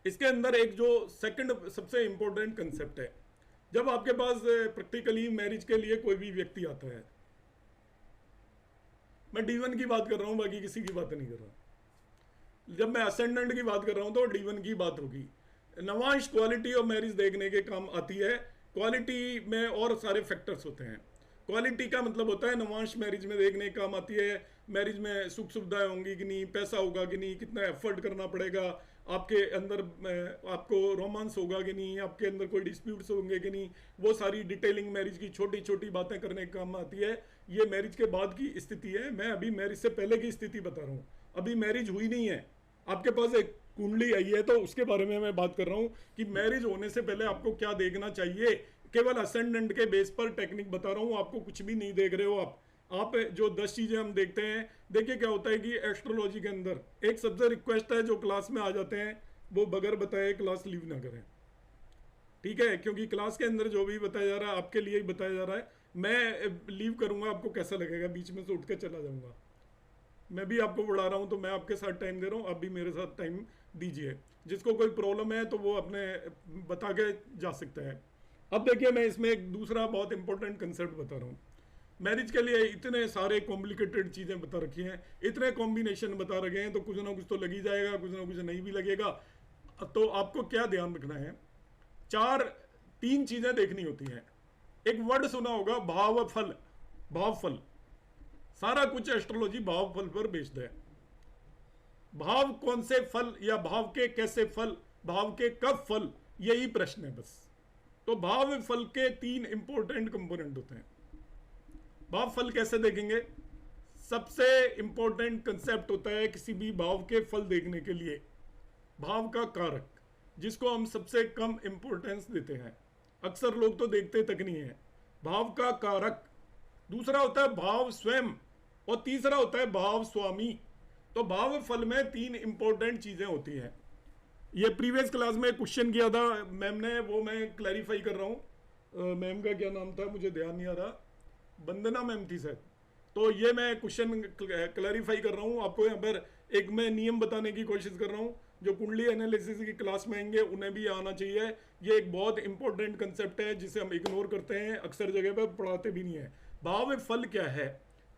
इसके अंदर एक जो सेकंड सबसे इंपॉर्टेंट कंसेप्ट है, जब आपके पास प्रैक्टिकली मैरिज के लिए कोई भी व्यक्ति आता है, मैं D1 की बात कर रहा हूं, बाकी किसी की बात नहीं कर रहा। जब मैं असेंडेंट की बात कर रहा हूं तो D1 की बात होगी। नवांश क्वालिटी ऑफ मैरिज देखने के काम आती है। क्वालिटी में और सारे फैक्टर्स होते हैं। क्वालिटी का मतलब होता है नवांश मैरिज में देखने के काम आती है। मैरिज में सुख सुविधाएं होंगी कि नहीं, पैसा होगा कि नहीं, कितना एफर्ट करना पड़ेगा, आपके अंदर आपको रोमांस होगा कि नहीं, आपके अंदर कोई डिस्प्यूट्स होंगे कि नहीं, वो सारी डिटेलिंग मैरिज की छोटी छोटी बातें करने के काम आती है। ये मैरिज के बाद की स्थिति है। मैं अभी मैरिज से पहले की स्थिति बता रहा हूँ, अभी मैरिज हुई नहीं है। आपके पास एक कुंडली आई है तो उसके बारे में मैं बात कर रहा हूं कि मैरिज होने से पहले आपको क्या देखना चाहिए। केवल असेंडेंट के बेस पर टेक्निक बता रहा हूं, आपको कुछ भी नहीं देख रहे हो आप जो 10 चीजें हम देखते हैं। देखिए क्या होता है कि एस्ट्रोलॉजी के अंदर एक सबसे रिक्वेस्ट है, जो क्लास में आ जाते हैं वो बगैर बताए क्लास लीव ना करें, ठीक है? क्योंकि क्लास के अंदर जो भी बताया जा रहा है आपके लिए ही बताया जा रहा है। मैं लीव करूंगा आपको कैसा लगेगा, बीच में से उठ कर चला जाऊंगा। मैं भी आपको पढ़ा रहा हूं तो मैं आपके साथ टाइम दे रहा हूं, आप भी मेरे साथ टाइम दीजिए। जिसको कोई प्रॉब्लम है तो वो अपने बता के जा सकता है। अब देखिए, मैं इसमें एक दूसरा बहुत इंपॉर्टेंट कंसेप्ट बता रहा हूं। मैरिज के लिए इतने सारे कॉम्प्लिकेटेड चीजें बता रखी हैं, इतने कॉम्बिनेशन बता रखे हैं, तो कुछ ना कुछ तो लग ही जाएगा, कुछ ना कुछ नहीं भी लगेगा। तो आपको क्या ध्यान रखना है, तीन चीजें देखनी होती हैं। एक वर्ड सुना होगा, भावफल। भावफल, सारा कुछ एस्ट्रोलॉजी भाव फल पर बेस्ड है। भाव कौन से फल, या भाव के कैसे फल, भाव के कब फल, यही प्रश्न है बस। तो भाव फल के 3 इंपॉर्टेंट कंपोनेंट होते हैं। भाव फल कैसे देखेंगे? सबसे इंपॉर्टेंट कंसेप्ट होता है किसी भी भाव के फल देखने के लिए, भाव का कारक, जिसको हम सबसे कम इंपॉर्टेंस देते हैं। अक्सर लोग तो देखते तक नहीं है। भाव का कारक, दूसरा होता है भाव स्वयं, और तीसरा होता है भाव स्वामी। तो भाव फल में 3 इंपॉर्टेंट चीजें होती हैं। ये प्रीवियस क्लास में क्वेश्चन किया था मैम ने, वो मैं क्लैरिफाई कर रहा हूं। मैम का क्या नाम था मुझे ध्यान नहीं आ रहा, वंदना मैम थी शायद। तो ये मैं क्वेश्चन क्लैरिफाई कर रहा हूं आपको। यहाँ पर एक मैं नियम बताने की कोशिश कर रहा हूं, जो कुंडली एनालिसिस की क्लास में आएंगे उन्हें भी आना चाहिए। ये एक बहुत इंपॉर्टेंट कंसेप्ट है जिसे हम इग्नोर करते हैं, अक्सर जगह पर पढ़ाते भी नहीं है। भाव फल क्या है?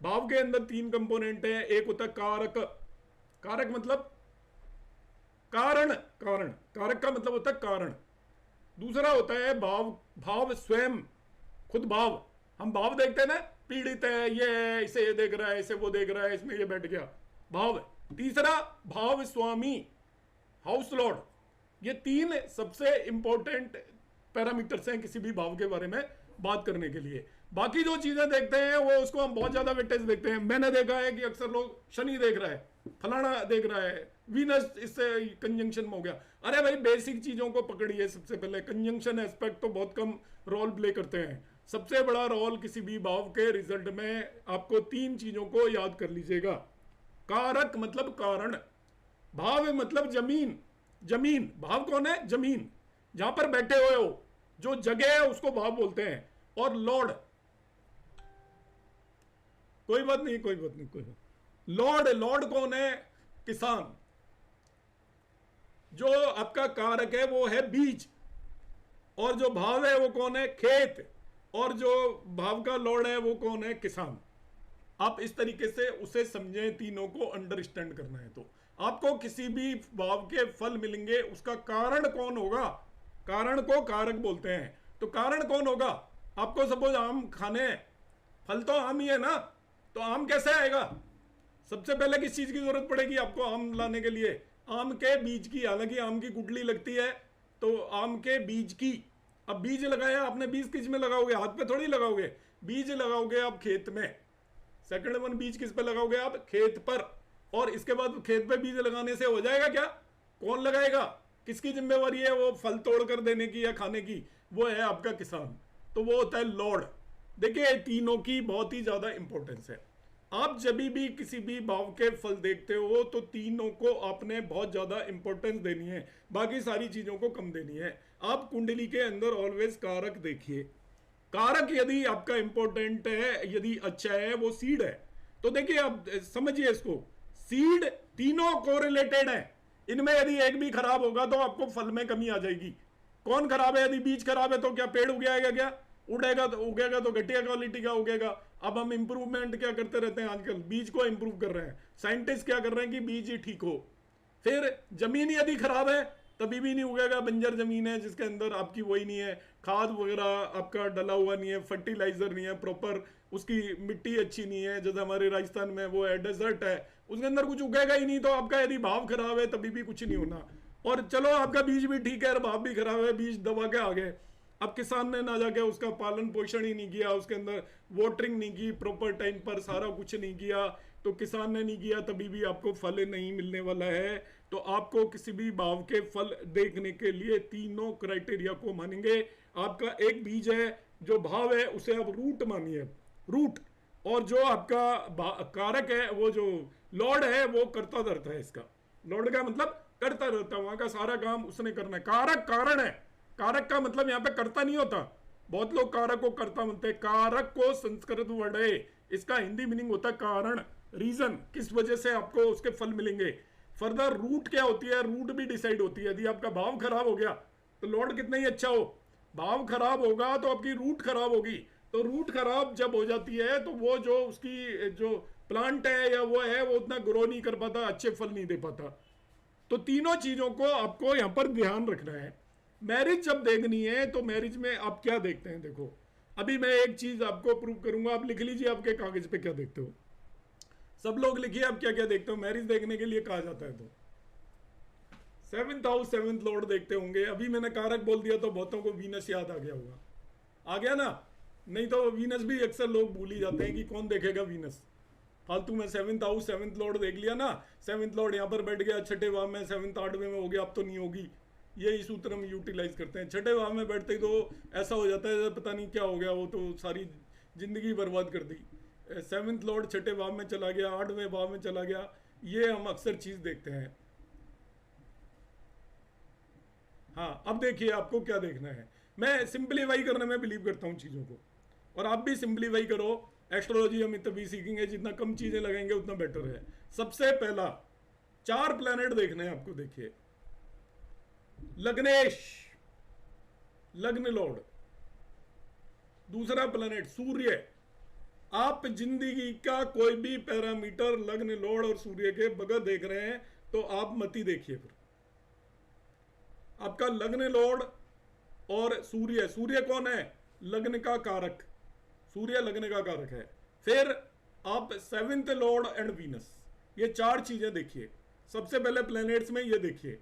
भाव के अंदर 3 कंपोनेंट है। एक होता है कारक। कारक मतलब कारण, कारण, कारक का मतलब होता है कारण। दूसरा होता है भाव, भाव स्वयं, खुद भाव। हम भाव देखते हैं ना, पीड़ित है, ये है, इसे ये देख रहा है, इसे वो देख रहा है, इसमें ये बैठ गया, भाव। तीसरा भाव स्वामी, हाउस लॉर्ड। ये 3 सबसे इंपॉर्टेंट पैरामीटर्स हैं किसी भी भाव के बारे में बात करने के लिए। बाकी जो चीजें देखते हैं वो उसको हम बहुत ज्यादा वेटेज देते हैं। मैंने देखा है कि अक्सर लोग शनि देख रहा है, फलाना देख रहा है, वीनस इससे कंजंक्शन में हो गया। अरे भाई, बेसिक चीजों को पकड़िए सबसे पहले। कंजंक्शन एस्पेक्ट तो बहुत कम रोल प्ले करते हैं। सबसे बड़ा रोल किसी भी भाव के रिजल्ट में आपको 3 चीजों को याद कर लीजिएगा। कारक मतलब कारण, भाव मतलब जमीन। जमीन, भाव कौन है? जमीन, जहां पर बैठे हुए हो, जो जगह है उसको भाव बोलते हैं। और लॉर्ड, कोई बात नहीं, कोई बात नहीं, कोई बात। लॉर्ड, लॉर्ड कौन है? किसान। जो आपका कारक है वो है बीज, और जो भाव है वो कौन है? खेत। और जो भाव का लॉर्ड है वो कौन है? किसान। आप इस तरीके से उसे समझें, तीनों को अंडरस्टैंड करना है। तो आपको किसी भी भाव के फल मिलेंगे, उसका कारण कौन होगा? कारण को कारक बोलते हैं। तो कारण कौन होगा? आपको सपोज आम खाने हैं, फल तो आम ही है ना, तो आम कैसे आएगा? सबसे पहले किस चीज की जरूरत पड़ेगी आपको आम लाने के लिए? आम के बीज की। हालांकि आम की गुठली लगती है, तो आम के बीज की। अब बीज लगाया आपने, बीज किस में लगाओगे? हाथ पे थोड़ी लगाओगे, बीज लगाओगे आप खेत में। सेकंड वन, बीज किस पे लगाओगे आप? खेत पर। और इसके बाद खेत पे बीज लगाने से हो जाएगा क्या? कौन लगाएगा? किसकी जिम्मेवारी है वो फल तोड़ कर देने की या खाने की? वो है आपका किसान। तो वो होता है लॉर्ड। देखिए, तीनों की बहुत ही ज्यादा इंपॉर्टेंस है। आप जब भी किसी भी भाव के फल देखते हो तो तीनों को आपने बहुत ज्यादा इंपॉर्टेंस देनी है, बाकी सारी चीजों को कम देनी है। आप कुंडली के अंदर ऑलवेज कारक देखिए। कारक यदि आपका इंपॉर्टेंट है, यदि अच्छा है, वो सीड है। तो देखिए, आप समझिए इसको, सीड तीनों कोरिलेटेड है। इनमें यदि एक भी खराब होगा तो आपको फल में कमी आ जाएगी। कौन खराब है? यदि बीज खराब है तो क्या पेड़ उगेगा? क्या उड़ेगा? तो उगेगा तो घटिया क्वालिटी का उगेगा। अब हम इंप्रूवमेंट क्या करते रहते हैं आजकल, बीज को इंप्रूव कर रहे हैं। साइंटिस्ट क्या कर रहे हैं कि बीज ही ठीक हो। फिर जमीन यदि खराब है तभी भी नहीं उगेगा। बंजर जमीन है जिसके अंदर आपकी वही नहीं है, खाद वगैरह आपका डला हुआ नहीं है, फर्टिलाइजर नहीं है प्रॉपर, उसकी मिट्टी अच्छी नहीं है, जैसे हमारे राजस्थान में वो है डेजर्ट है, उसके अंदर कुछ उगेगा ही नहीं। तो आपका यदि भाव खराब है तभी भी कुछ नहीं होना। और चलो आपका बीज भी ठीक है और भाव भी खराब है, बीज दबा के आ गए, अब किसान ने ना जाके उसका पालन पोषण ही नहीं किया, उसके अंदर वाटरिंग नहीं की प्रॉपर टाइम पर, सारा कुछ नहीं किया, तो किसान ने नहीं किया, तभी भी आपको फल नहीं मिलने वाला है। तो आपको किसी भी भाव के फल देखने के लिए तीनों क्राइटेरिया को मानेंगे। आपका एक बीज है, जो भाव है उसे आप रूट मानिए, रूट। और जो आपका कारक है, वो जो लॉर्ड है, वो करता धरता है। इसका लॉर्ड का मतलब करता रहता है, वहां का सारा काम उसने करना है। कारक कारण है, कारक का मतलब यहाँ पे करता नहीं होता। बहुत लोग कारक को करता मानते हैं। कारक को संस्कृत वर्ड है, इसका हिंदी मीनिंग होता है कारण, रीजन, किस वजह से आपको उसके फल मिलेंगे। फर्दर रूट क्या होती है? रूट भी डिसाइड होती है। यदि आपका भाव खराब हो गया तो लॉर्ड कितना ही अच्छा हो, भाव खराब होगा तो आपकी रूट खराब होगी। तो रूट खराब जब हो जाती है तो वो जो उसकी जो प्लांट है या वो है, वो उतना ग्रो नहीं कर पाता, अच्छे फल नहीं दे पाता। तो तीनों चीजों को आपको यहां पर ध्यान रखना है। मैरिज जब देखनी है तो मैरिज में आप क्या देखते हैं? देखो अभी मैं एक चीज आपको प्रूव करूंगा, आप लिख लीजिए आपके कागज पे क्या देखते हो। सब लोग लिखिए आप क्या क्या देखते हो मैरिज देखने के लिए कहा जाता है। तो सेवंथ हाउस, सेवंथ लॉर्ड देखते होंगे। अभी मैंने कारक बोल दिया तो बहुतों को वीनस याद आ गया होगा, आ गया ना? नहीं तो वीनस भी अक्सर लोग भूल ही जाते हैं कि कौन देखेगा वीनस, फालतू में। सेवंथ हाउस सेवंथ लॉर्ड देख लिया ना, सेवंथ लॉर्ड यहाँ पर बैठ गया छठे भाव में, सेवंथ आठवें में हो गया, अब तो नहीं होगी। यही सूत्र हम यूटिलाइज करते हैं। छठे भाव में बैठते ही तो ऐसा हो जाता है पता नहीं क्या हो गया, वो तो सारी जिंदगी बर्बाद कर दी। सेवंथ लॉर्ड छठे भाव में चला गया, आठवें भाव में चला गया, ये हम अक्सर चीज देखते हैं। हाँ अब देखिए आपको क्या देखना है। मैं सिंप्लीफाई करने में बिलीव करता हूँ चीज़ों को, और आप भी सिंप्लीफाई करो। एस्ट्रोलॉजी हम तभी सीखेंगे, जितना कम चीज़ें लगाएंगे उतना बेटर है। सबसे पहला 4 प्लैनेट देखने हैं आपको। देखिए लग्नेश, लग्न लॉर्ड। दूसरा प्लैनेट सूर्य। आप जिंदगी का कोई भी पैरामीटर लग्न लॉर्ड और सूर्य के बगैर देख रहे हैं तो आप मत ही देखिए। फिर आपका लग्न लॉर्ड और सूर्य, सूर्य कौन है? लग्न का कारक, सूर्य लग्न का कारक है। फिर आप सेवंथ लॉर्ड एंड वीनस, ये 4 चीजें देखिए। सबसे पहले प्लैनेट्स में ये देखिए,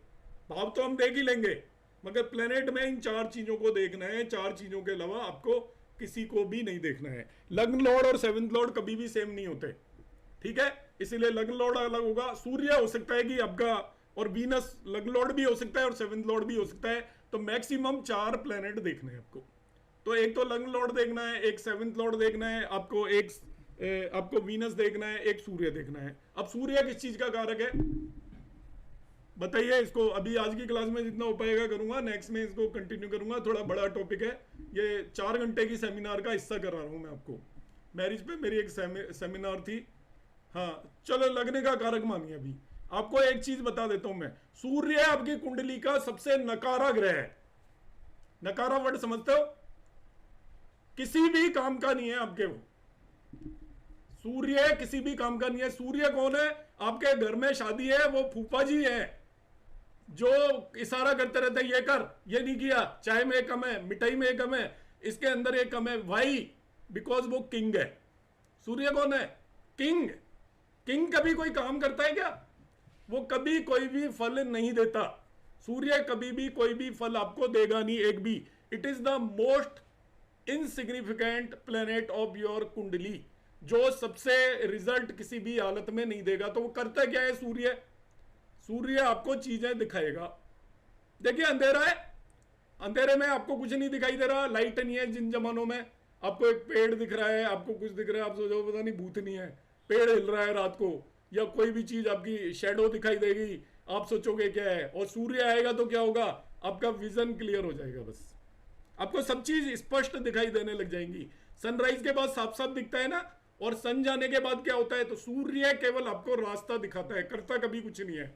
भाव तो हम देख ही लेंगे, मगर प्लैनेट में इन 4 चीजों को देखना है। 4 चीजों के अलावा आपको किसी को भी नहीं देखना है। लग्न लॉर्ड और सेवंथ लॉर्ड कभी भी सेम नहीं होते, ठीक है? इसीलिए लग्न लॉर्ड अलग होगा। सूर्य हो सकता है कि आपका, और वीनस लग्न लॉर्ड भी हो सकता है और सेवंथ लॉर्ड भी हो सकता है। तो मैक्सिमम 4 प्लैनेट देखने हैं आपको। तो एक तो लग्न लॉर्ड देखना है, एक सेवंथ लॉर्ड देखना है आपको, एक आपको वीनस देखना है, एक सूर्य देखना है। अब सूर्य किस चीज का कारक है बताइए? इसको अभी आज की क्लास में जितना हो पाएगा करूंगा, नेक्स्ट में इसको कंटिन्यू करूंगा। थोड़ा बड़ा टॉपिक है ये, 4 घंटे की सेमिनार का हिस्सा कर रहा हूं मैं आपको। मैरिज पे मेरी एक सेमिनार थी। हाँ चलो लगने का कारक मानिए। अभी आपको एक चीज बता देता हूं मैं, सूर्य आपकी कुंडली का सबसे नकारा ग्रह है। नकारा वर्ड समझते हो? किसी भी काम का नहीं है आपके वो। सूर्य किसी भी काम का नहीं है। सूर्य कौन है? आपके घर में शादी है, वो फूफा जी है जो इशारा करते रहते हैं, ये कर, ये नहीं किया, चाय में कम है, मिठाई में कम है, इसके अंदर एक कम है। वाई? बिकॉज वो किंग है। सूर्य कौन है? किंग। किंग कभी कोई काम करता है क्या? वो कभी कोई भी फल नहीं देता। सूर्य कभी भी कोई भी फल आपको देगा नहीं, एक भी। It is the most insignificant planet of your कुंडली, जो सबसे रिजल्ट किसी भी हालत में नहीं देगा। तो वो करता क्या है सूर्य? सूर्य आपको चीजें दिखाएगा। देखिए अंधेरा है, अंधेरे में आपको कुछ नहीं दिखाई दे रहा, लाइट नहीं है। जिन जमानों में आपको एक पेड़ दिख रहा है, आपको कुछ दिख रहा है, आप सोचो पता नहीं भूत नहीं है, पेड़ हिल रहा है रात को, या कोई भी चीज आपकी शैडो दिखाई देगी, आप सोचोगे क्या है। और सूर्य आएगा तो क्या होगा? आपका विजन क्लियर हो जाएगा, बस आपको सब चीज स्पष्ट दिखाई देने लग जाएंगी। सनराइज के बाद साफ साफ दिखता है ना, और सन जाने के बाद क्या होता है? तो सूर्य केवल आपको रास्ता दिखाता है, करता कभी कुछ नहीं है।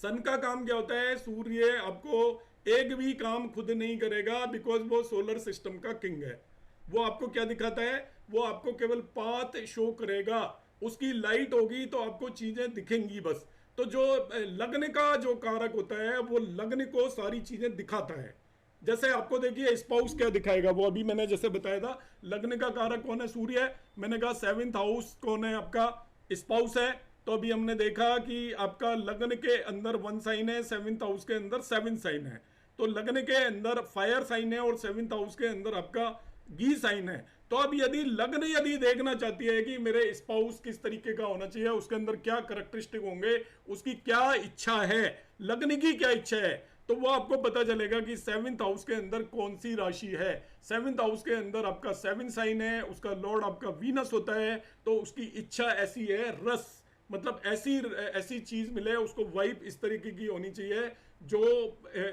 सन का काम क्या होता है? सूर्य आपको एक भी काम खुद नहीं करेगा, बिकॉज वो सोलर सिस्टम का किंग है। वो आपको क्या दिखाता है? वो आपको केवल पाथ शो करेगा, उसकी लाइट होगी तो आपको चीजें दिखेंगी बस। तो जो लग्न का जो कारक होता है वो लग्न को सारी चीजें दिखाता है। जैसे आपको देखिए स्पाउस क्या दिखाएगा, वो अभी मैंने जैसे बताया था, लग्न का कारक कौन है? सूर्य है। मैंने कहा 7th हाउस कौन है? आपका स्पाउस है। तो अभी हमने देखा कि आपका लग्न के अंदर 1 साइन है, 7th हाउस के अंदर 7 साइन है। तो लग्न के अंदर फायर साइन है और 7th हाउस के अंदर आपका घी साइन है। तो अब यदि लग्न यदि देखना चाहती है कि मेरे स्पाउस किस तरीके का होना चाहिए, उसके अंदर क्या करैक्टरिस्टिक होंगे, उसकी क्या इच्छा है, लग्न की क्या इच्छा है, तो वो आपको पता चलेगा कि 7th हाउस के अंदर कौन सी राशि है। 7th हाउस के अंदर आपका 7 साइन है, उसका लॉर्ड आपका वीनस होता है। तो उसकी इच्छा ऐसी है, रस, मतलब ऐसी ऐसी चीज मिले उसको, वाइफ इस तरीके की होनी चाहिए जो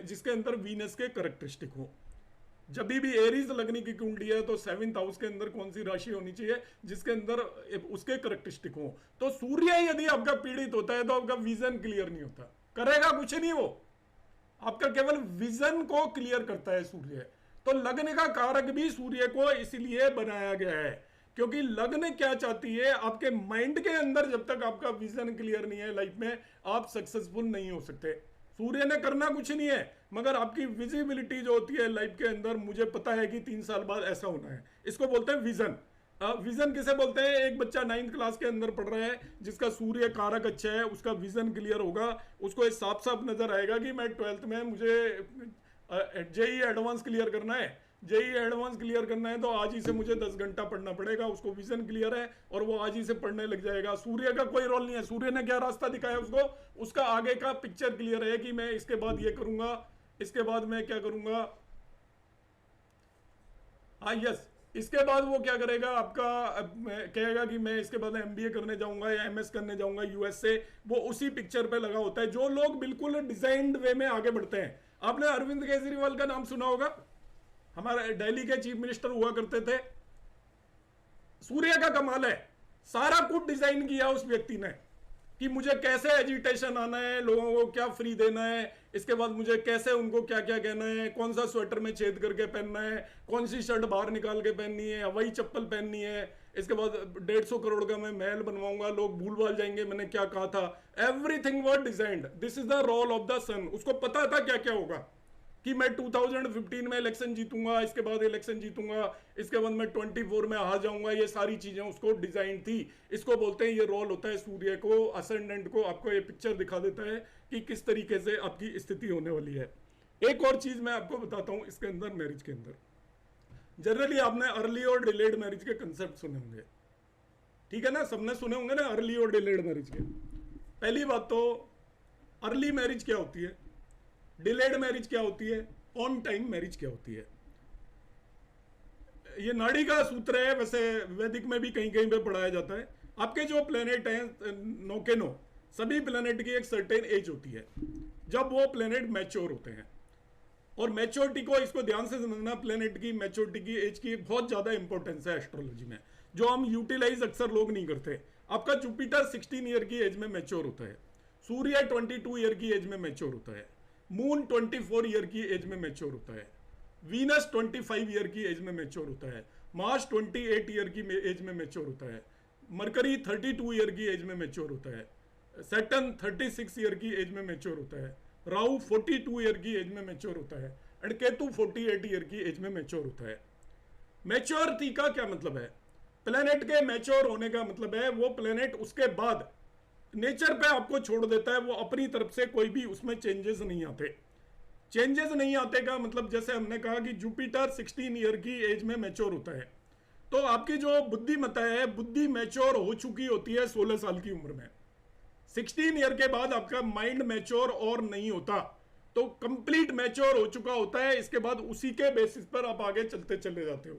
जिसके अंदर वीनस के करैक्टरिस्टिक हो। जब भी एरीज लगने की कुंडली है तो 7th हाउस के अंदर कौन सी राशि होनी चाहिए जिसके अंदर उसके करैक्टरिस्टिक हो। तो सूर्य यदि आपका पीड़ित होता है तो आपका विजन क्लियर नहीं होता, करेगा कुछ नहीं, वो आपका केवल विजन को क्लियर करता है सूर्य। तो लग्न का कारक भी सूर्य को इसलिए बनाया गया है क्योंकि लग्न क्या चाहती है, आपके माइंड के अंदर जब तक आपका विजन क्लियर नहीं है लाइफ में, आप सक्सेसफुल नहीं हो सकते। सूर्य ने करना कुछ नहीं है, मगर आपकी विजिबिलिटी जो होती है लाइफ के अंदर, मुझे पता है कि 3 साल बाद ऐसा होना है, इसको बोलते हैं विजन। विजन किसे बोलते हैं? एक बच्चा 9th क्लास के अंदर पढ़ रहा है जिसका सूर्य कारक अच्छा है, उसका विजन क्लियर होगा, उसको साफ साफ नजर आएगा कि मैं 12th में मुझे जेई एडवांस क्लियर करना है। जेई एडवांस क्लियर करना है तो आज ही से मुझे 10 घंटा पढ़ना पड़ेगा, उसको विजन क्लियर है और वो आज ही से पढ़ने लग जाएगा। सूर्य का कोई रोल नहीं है, सूर्य ने क्या रास्ता दिखाया उसको, उसका आगे का पिक्चर क्लियर है कि मैं इसके बाद ये करूंगा, इसके बाद मैं क्या करूंगा। हाँ यस, इसके बाद वो क्या करेगा, आपका कहेगा कि मैं इसके बाद एमबीए करने जाऊंगा या एमएस करने जाऊंगा यूएस से, वो उसी पिक्चर पे लगा होता है। जो लोग बिल्कुल डिजाइन्ड वे में आगे बढ़ते हैं, आपने अरविंद केजरीवाल का नाम सुना होगा, हमारे दिल्ली के चीफ मिनिस्टर हुआ करते थे। सूर्य का कमाल है, सारा कुछ डिजाइन किया उस व्यक्ति ने कि मुझे कैसे एजिटेशन आना है, लोगों को क्या फ्री देना है, इसके बाद मुझे कैसे उनको क्या क्या कहना है, कौन सा स्वेटर में छेद करके पहनना है, कौन सी शर्ट बाहर निकाल के पहननी है, हवाई चप्पल पहननी है, इसके बाद 150 करोड़ का मैं महल बनवाऊंगा, लोग भूल भाल जाएंगे मैंने क्या कहा था। Everything was designed, this is the role of the son. उसको पता था क्या क्या होगा कि मैं 2015 में इलेक्शन जीतूंगा, इसके बाद इलेक्शन जीतूंगा, इसके बाद मैं 24 में आ जाऊंगा, ये सारी चीजें उसको डिजाइन थी। इसको बोलते हैं, ये रोल होता है सूर्य को, असेंडेंट को, आपको ये पिक्चर दिखा देता है कि किस तरीके से आपकी स्थिति होने वाली है। एक और चीज मैं आपको बताता हूं इसके अंदर, मैरिज के अंदर जनरली आपने अर्ली और डिलेड मैरिज के कंसेप्ट सुने होंगे, ठीक है ना, सबने सुने होंगे ना अर्ली और डिलेड मैरिज के। पहली बात तो अर्ली मैरिज क्या होती है, डिलेड मैरिज क्या होती है, ऑन टाइम मैरिज क्या होती है। ये नाड़ी का सूत्र है, वैसे वैदिक में भी कहीं कहीं पे पढ़ाया जाता है। आपके जो प्लेनेट हैं 9 के 9, सभी प्लेनेट की एक सर्टेन एज होती है जब वो प्लेनेट मैच्योर होते हैं। और मैच्योरिटी को, इसको ध्यान से समझना, प्लेनेट की मैच्योरिटी की एज की बहुत ज्यादा इंपॉर्टेंस है एस्ट्रोलॉजी में, जो हम यूटिलाइज अक्सर लोग नहीं करते। आपका जुपिटर 16 ईयर की एज में मैच्योर होता है, सूर्य 22 ईयर की एज में मैच्योर होता है, मून 24 ईयर की एज में मैच्योर होता है, वीनस 25 ईयर की एज में मैच्योर होता है, मार्स 28 ईयर की एज में मैच्योर होता है, मरकरी 32 ईयर की एज में मैच्योर होता है, सैटर्न 36 ईयर की एज में मैच्योर होता है, राहु 42 ईयर की एज में मैच्योर होता है, एंड केतु 48 ईयर की एज में मैच्योर होता है। मैच्योरिटी का क्या मतलब है? प्लेनेट के मैच्योर होने का मतलब है वो प्लेनेट उसके बाद नेचर पे आपको छोड़ देता है, वो अपनी तरफ से कोई भी उसमें चेंजेस नहीं आते। चेंजेस नहीं आते का मतलब, जैसे हमने कहा कि जुपिटर 16 ईयर की एज में मैच्योर होता है, तो आपकी जो बुद्धिमत्ता है, बुद्धि मैच्योर हो चुकी होती है 16 साल की उम्र में। 16 ईयर के बाद आपका माइंड मैच्योर और नहीं होता, तो कंप्लीट मैच्योर हो चुका होता है। इसके बाद उसी के बेसिस पर आप आगे चलते चले जाते हो।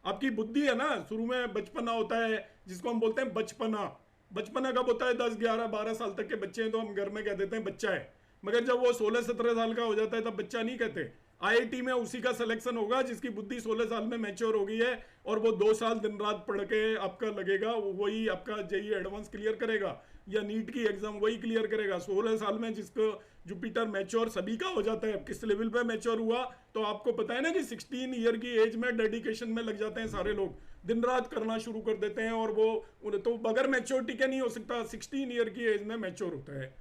आपकी बुद्धि है ना, शुरू में बचपना होता है जिसको हम बोलते हैं बचपना। बचपना कब होता है? 10, 11, 12 साल तक के बच्चे हैं तो हम घर में कह देते हैं बच्चा है, मगर जब वो 16, 17 साल का हो जाता है तब बच्चा नहीं कहते। आईआईटी में उसी का सिलेक्शन होगा जिसकी बुद्धि 16 साल में मैच्योर हो गई है, और वो 2 साल दिन रात पढ़ के आपका लगेगा वही आपका जेईई एडवांस क्लियर करेगा। या नीट की एग्जाम वही क्लियर करेगा। 16 साल में जिसको जुपिटर मैच्योर सभी का हो जाता है, किस लेवल पे मैच्योर हुआ तो आपको पता है ना कि 16 ईयर की एज में डेडिकेशन में लग जाते हैं सारे लोग, दिन रात करना शुरू कर देते हैं, और वो तो बगैर मैच्योरिटी के नहीं हो सकता। 16 ईयर की एज में मैच्योर होता है।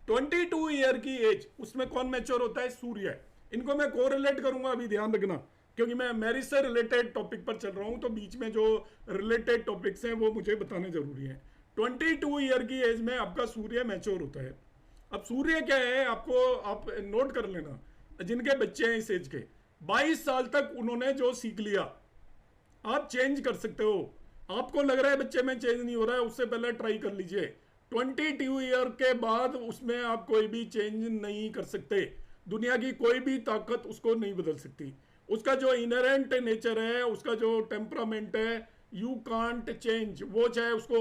22 ईयर की एज, उसमें कौन मैच्योर होता है? सूर्य। इनको मैं कोरिलेट करूंगा, अभी ध्यान रखना, क्योंकि मैं मैरिज से रिलेटेड टॉपिक पर चल रहा हूं, तो बीच में जो रिलेटेड टॉपिक्स हैं वो मुझे बताने जरूरी है। 22 ईयर की एज में आपका सूर्य मैच्योर होता है। अब सूर्य क्या है, आपको आप नोट कर लेना, जिनके बच्चे हैं इस एज के, 22 साल तक उन्होंने जो सीख लिया आप चेंज कर सकते हो। आपको लग रहा है बच्चे में चेंज नहीं हो रहा है, उससे पहले ट्राई कर लीजिए। 22 ईयर के बाद उसमें आप कोई भी चेंज नहीं कर सकते। दुनिया की कोई भी ताकत उसको नहीं बदल सकती। उसका जो इनहेरेंट नेचर है, उसका जो टेम्परामेंट है, यू कांट चेंज। वो चाहे उसको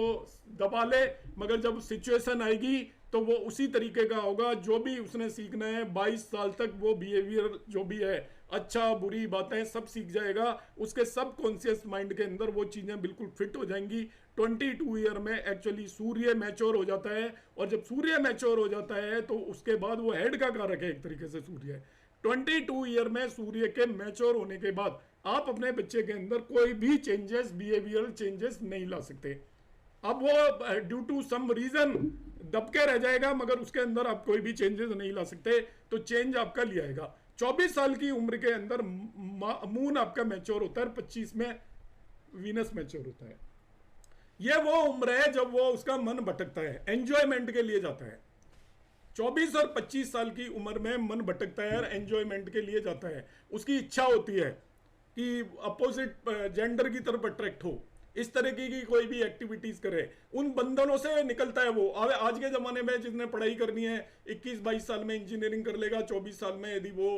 दबा ले, मगर जब सिचुएशन आएगी तो वो उसी तरीके का होगा। जो भी उसने सीखना है 22 साल तक, वो बिहेवियर जो भी है, अच्छा बुरी बातें सब सीख जाएगा। उसके सब कॉन्शियस माइंड के अंदर वो चीज़ें बिल्कुल फिट हो जाएंगी। 22 ईयर में एक्चुअली सूर्य मैच्योर हो जाता है, और जब सूर्य मैच्योर हो जाता है तो उसके बाद वो हेड का कारक है एक तरीके से सूर्य। 22 ईयर में सूर्य के मैच्योर होने के बाद आप अपने बच्चे के अंदर कोई भी चेंजेस, बिहेवियरल चेंजेस नहीं ला सकते। अब वो ड्यू टू सम रीजन दबके रह जाएगा, मगर उसके अंदर आप कोई भी चेंजेस नहीं ला सकते, तो चेंज आपका ले आएगा। 24 साल की उम्र के अंदर मून आपका मैच्योर होता है, 25 में वीनस मैच्योर होता है। ये वो उम्र है जब वो उसका मन भटकता है, एंजॉयमेंट के लिए जाता है। 24 और 25 साल की उम्र में मन भटकता है और एंजॉयमेंट के लिए जाता है। उसकी इच्छा होती है कि अपोजिट जेंडर की तरफ अट्रैक्ट हो, इस तरह की कोई भी एक्टिविटीज करे, उन बंधनों से निकलता है वो। आज के जमाने में जिसने पढ़ाई करनी है 21-22 साल में इंजीनियरिंग कर लेगा, 24 साल में यदि वो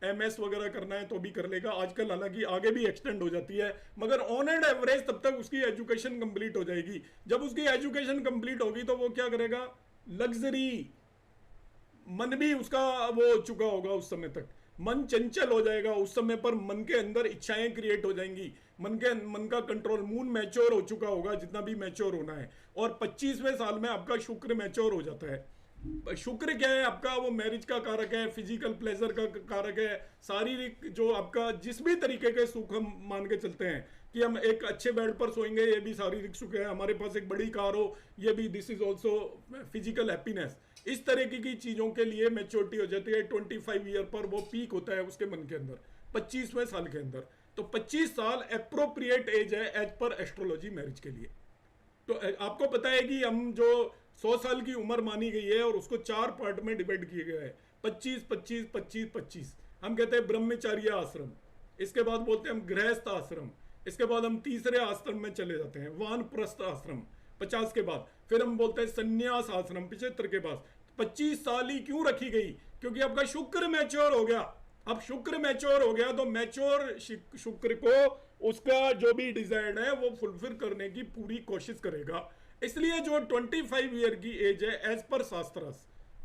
MS वगैरह करना है तो भी कर लेगा। आजकल हालांकि आगे भी एक्सटेंड हो जाती है, मगर ऑन एंड एवरेज तब तक उसकी एजुकेशन कंप्लीट हो जाएगी। जब उसकी एजुकेशन कंप्लीट होगी तो वो क्या करेगा? लग्जरी, मन भी उसका वो हो चुका होगा, उस समय तक मन चंचल हो जाएगा। उस समय पर मन के अंदर इच्छाएं क्रिएट हो जाएंगी, मन का कंट्रोल, मून मैच्योर हो चुका होगा जितना भी मैच्योर होना है। और 25वें साल में आपका शुक्र मैच्योर हो जाता है। शुक्र क्या है आपका? वो मैरिज का कारक है, फिजिकल प्लेजर का कारक है, शारीरिक जो आपका जिस भी तरीके के सुख हम मान के चलते हैं कि हम एक अच्छे बेड पर सोएंगे, ये भी शारीरिक सुख है। हमारे पास एक बड़ी कार हो, ये भी this is also physical happiness. इस तरह की चीजों के लिए मैच्योरिटी हो जाती है। 25 ईयर पर वो पीक होता है उसके मन के अंदर, 25वें साल के अंदर। तो 25 साल एप्रोप्रिएट एज है एज पर एस्ट्रोलॉजी मैरिज के लिए। तो आपको पता है कि हम जो 100 साल की उम्र मानी गई है और उसको 4 पार्ट में डिवाइड किया गया है, 25, 25, 25, 25। हम कहते हैं ब्रह्मचार्य आश्रम, इसके बाद बोलते हैं हम गृहस्थ आश्रम, इसके बाद हम तीसरे आश्रम में चले जाते हैं वानप्रस्थ आश्रम 50 के बाद, फिर हम बोलते हैं संन्यास आश्रम 75 के बाद। 25 साल ही क्यों रखी गई? क्योंकि आपका शुक्र मैच्योर हो गया। अब शुक्र मैच्योर हो गया तो मैच्योर शुक्र को उसका जो भी डिजायर्ड है वो फुलफिल करने की पूरी कोशिश करेगा। इसलिए जो 25 ईयर की एज है एज पर शास्त्र,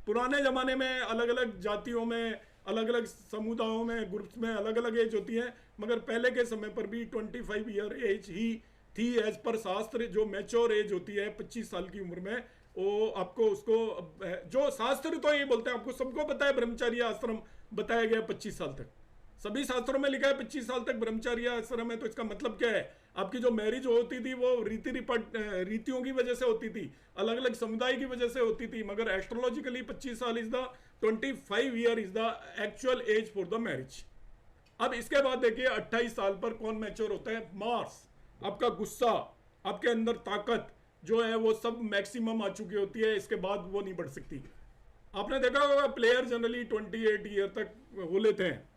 पुराने जमाने में अलग अलग जातियों में, अलग अलग समुदायों में, ग्रुप्स में अलग अलग एज होती है, मगर पहले के समय पर भी 25 ईयर एज ही थी एज पर शास्त्र। जो मैच्योर एज होती है 25 साल की उम्र में, वो आपको उसको जो शास्त्र तो ये बोलते हैं, आपको सबको पता है ब्रह्मचार्य आश्रम बताया गया 25 साल तक, सभी शास्त्रों में लिखा है 25 साल तक ब्रह्मचार्य आश्रम है। तो इसका मतलब क्या है? आपकी जो मैरिज होती थी वो रीतियों की वजह से होती थी, अलग अलग समुदाय की वजह से होती थी, मगर एस्ट्रोलॉजिकली 25 साल is the 25 year is the actual as for the marriage. अब इसके बाद देखिए 28 साल पर कौन मैच्योर होता है? मार्स। आपका गुस्सा, आपके अंदर ताकत जो है वो सब मैक्सिमम आ चुकी होती है, इसके बाद वो नहीं बढ़ सकती। आपने देखा होगा प्लेयर जनरली 28 ईयर तक हो लेते हैं।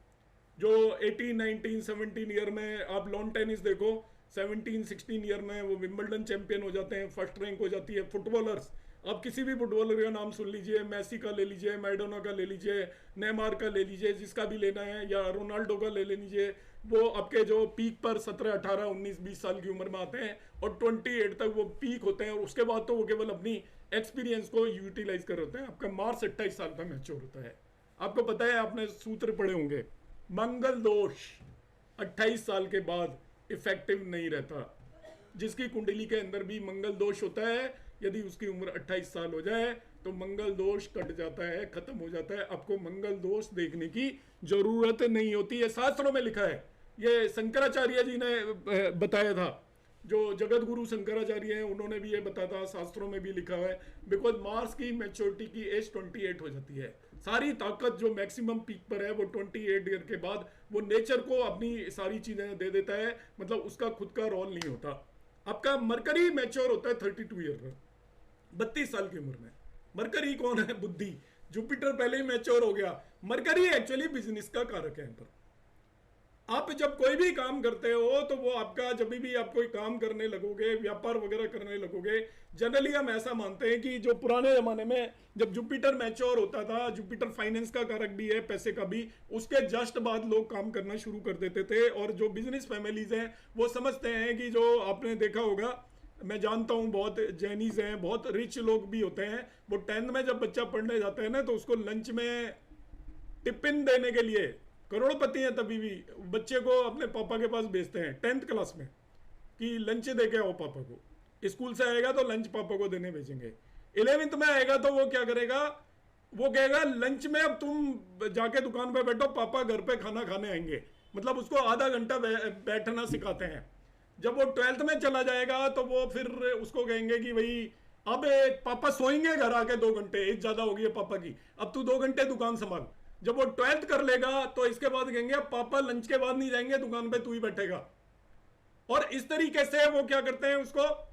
जो 18, 19, 17 ईयर में आप लॉन टेनिस देखो, 17, 16 ईयर में वो विंबलडन चैंपियन हो जाते हैं, फर्स्ट रैंक हो जाती है। फुटबॉलर्स, आप किसी भी फुटबॉलर का नाम सुन लीजिए, मेसी का ले लीजिए, मैडोना का ले लीजिए, नेमार का ले लीजिए, जिसका भी लेना है, या रोनाल्डो का ले लीजिए, वो आपके जो पीक पर 17, 18, 19, 20 साल की उम्र में आते हैं और 28 तक वो पीक होते हैं, और उसके बाद तो वो केवल अपनी एक्सपीरियंस को यूटिलाइज कर होते हैं। आपका मार्च 28 साल तक मैच्योर होता है। आपको पता है, आपने सूत्र पढ़े होंगे, मंगल दोष 28 साल के बाद इफेक्टिव नहीं रहता। जिसकी कुंडली के अंदर भी मंगल दोष होता है यदि उसकी उम्र 28 साल हो जाए तो मंगल दोष कट जाता है, खत्म हो जाता है, आपको मंगल दोष देखने की जरूरत नहीं होती है। शास्त्रों में लिखा है, ये शंकराचार्य जी ने बताया था, जो जगत गुरु शंकराचार्य हैं उन्होंने भी ये बताया था, शास्त्रों में भी लिखा है। बिकॉज मार्स की मैच्योरिटी की एज 28 हो जाती है, सारी ताकत जो मैक्सिमम पीक पर है वो 28 ईयर के बाद वो नेचर को अपनी सारी चीजें दे देता है, मतलब उसका खुद का रोल नहीं होता। आपका मरकरी मैच्योर होता है 32 ईयर पर, 32 साल की उम्र में। मरकरी कौन है? बुद्धि। जुपिटर पहले ही मैच्योर हो गया। मरकरी एक्चुअली बिजनेस का कारक है। यहाँ पर आप जब कोई भी काम करते हो तो वो आपका, जब भी आप कोई काम करने लगोगे, व्यापार वगैरह करने लगोगे, जनरली हम ऐसा मानते हैं कि जो पुराने जमाने में जब जुपिटर मैच्योर होता था, जुपिटर फाइनेंस का कारक भी है, पैसे का भी, उसके जस्ट बाद लोग काम करना शुरू कर देते थे। और जो बिजनेस फैमिलीज हैं वो समझते हैं कि, जो आपने देखा होगा, मैं जानता हूँ बहुत जैनीज हैं, बहुत रिच लोग भी होते हैं, वो 10th में जब बच्चा पढ़ने जाता है ना तो उसको लंच में टिफिन देने के लिए, करोड़पति हैं तभी भी, बच्चे को अपने पापा के पास भेजते हैं 10th क्लास में कि लंच दे के आओ पापा को। स्कूल से आएगा तो लंच पापा को देने भेजेंगे। 11th में आएगा तो वो क्या करेगा, वो कहेगा लंच में अब तुम जाके दुकान पे बैठो, पापा घर पे खाना खाने आएंगे। मतलब उसको आधा घंटा बैठना सिखाते हैं। जब वो 12th में चला जाएगा तो वो फिर उसको कहेंगे कि भाई अब पापा सोएंगे घर आके 2 घंटे, एज ज्यादा हो गई है पापा की, अब तू 2 घंटे दुकान संभाल। जब वो 12th कर लेगा तो इसके बाद कहेंगे पापा लंच के बाद नहीं जाएंगे दुकान पे, तू ही बैठेगा। और इस तरीके से वो क्या करते हैं, उसको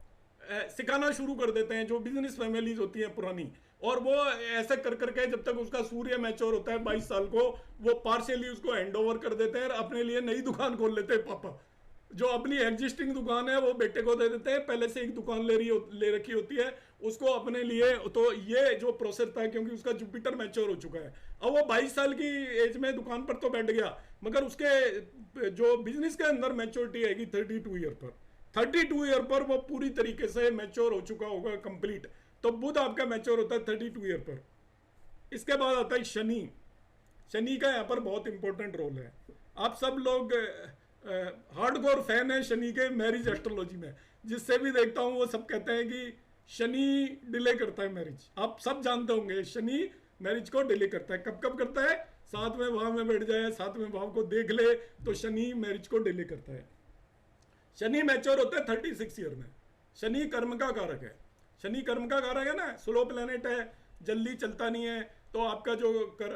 सिखाना शुरू कर देते हैं, जो बिजनेस फैमिलीज होती हैं पुरानी। और वो ऐसे कर करके जब तक उसका सूर्य मैच्योर होता है 22 साल को, वो पार्शियली उसको हैंड ओवर कर देते हैं और अपने लिए नई दुकान खोल लेते हैं। पापा जो अपनी एग्जिस्टिंग दुकान है वो बेटे को दे देते हैं, पहले से एक दुकान ले रखी होती है उसको अपने लिए। तो ये जो प्रोसेस था, क्योंकि उसका जुपिटर मैच्योर हो चुका है, अब वो 22 साल की एज में दुकान पर तो बैठ गया, मगर उसके जो बिजनेस के अंदर मैच्योरिटी आएगी 32 ईयर पर। 32 ईयर पर वो पूरी तरीके से मैच्योर हो चुका होगा कंप्लीट। तो बुध आपका मैच्योर होता है 32 ईयर पर। इसके बाद आता है शनि। शनि का यहाँ पर बहुत इंपॉर्टेंट रोल है। आप सब लोग हार्डकोर फैन है शनि के मैरिज एस्ट्रोलॉजी में, जिससे भी देखता हूं वो सब कहते हैं कि शनि डिले करता है मैरिज। आप सब जानते होंगे शनि मैरिज को डिले करता है। कब कब करता है? 7वें भाव में बैठ जाए, 7वें भाव को देख ले तो शनि मैरिज को डिले करता है। शनि मैच्योर होता है 36 ईयर में। शनि कर्म का कारक है। शनि कर्म का कारक है ना, स्लो प्लेनेट है, जल्दी चलता नहीं है। तो आपका जो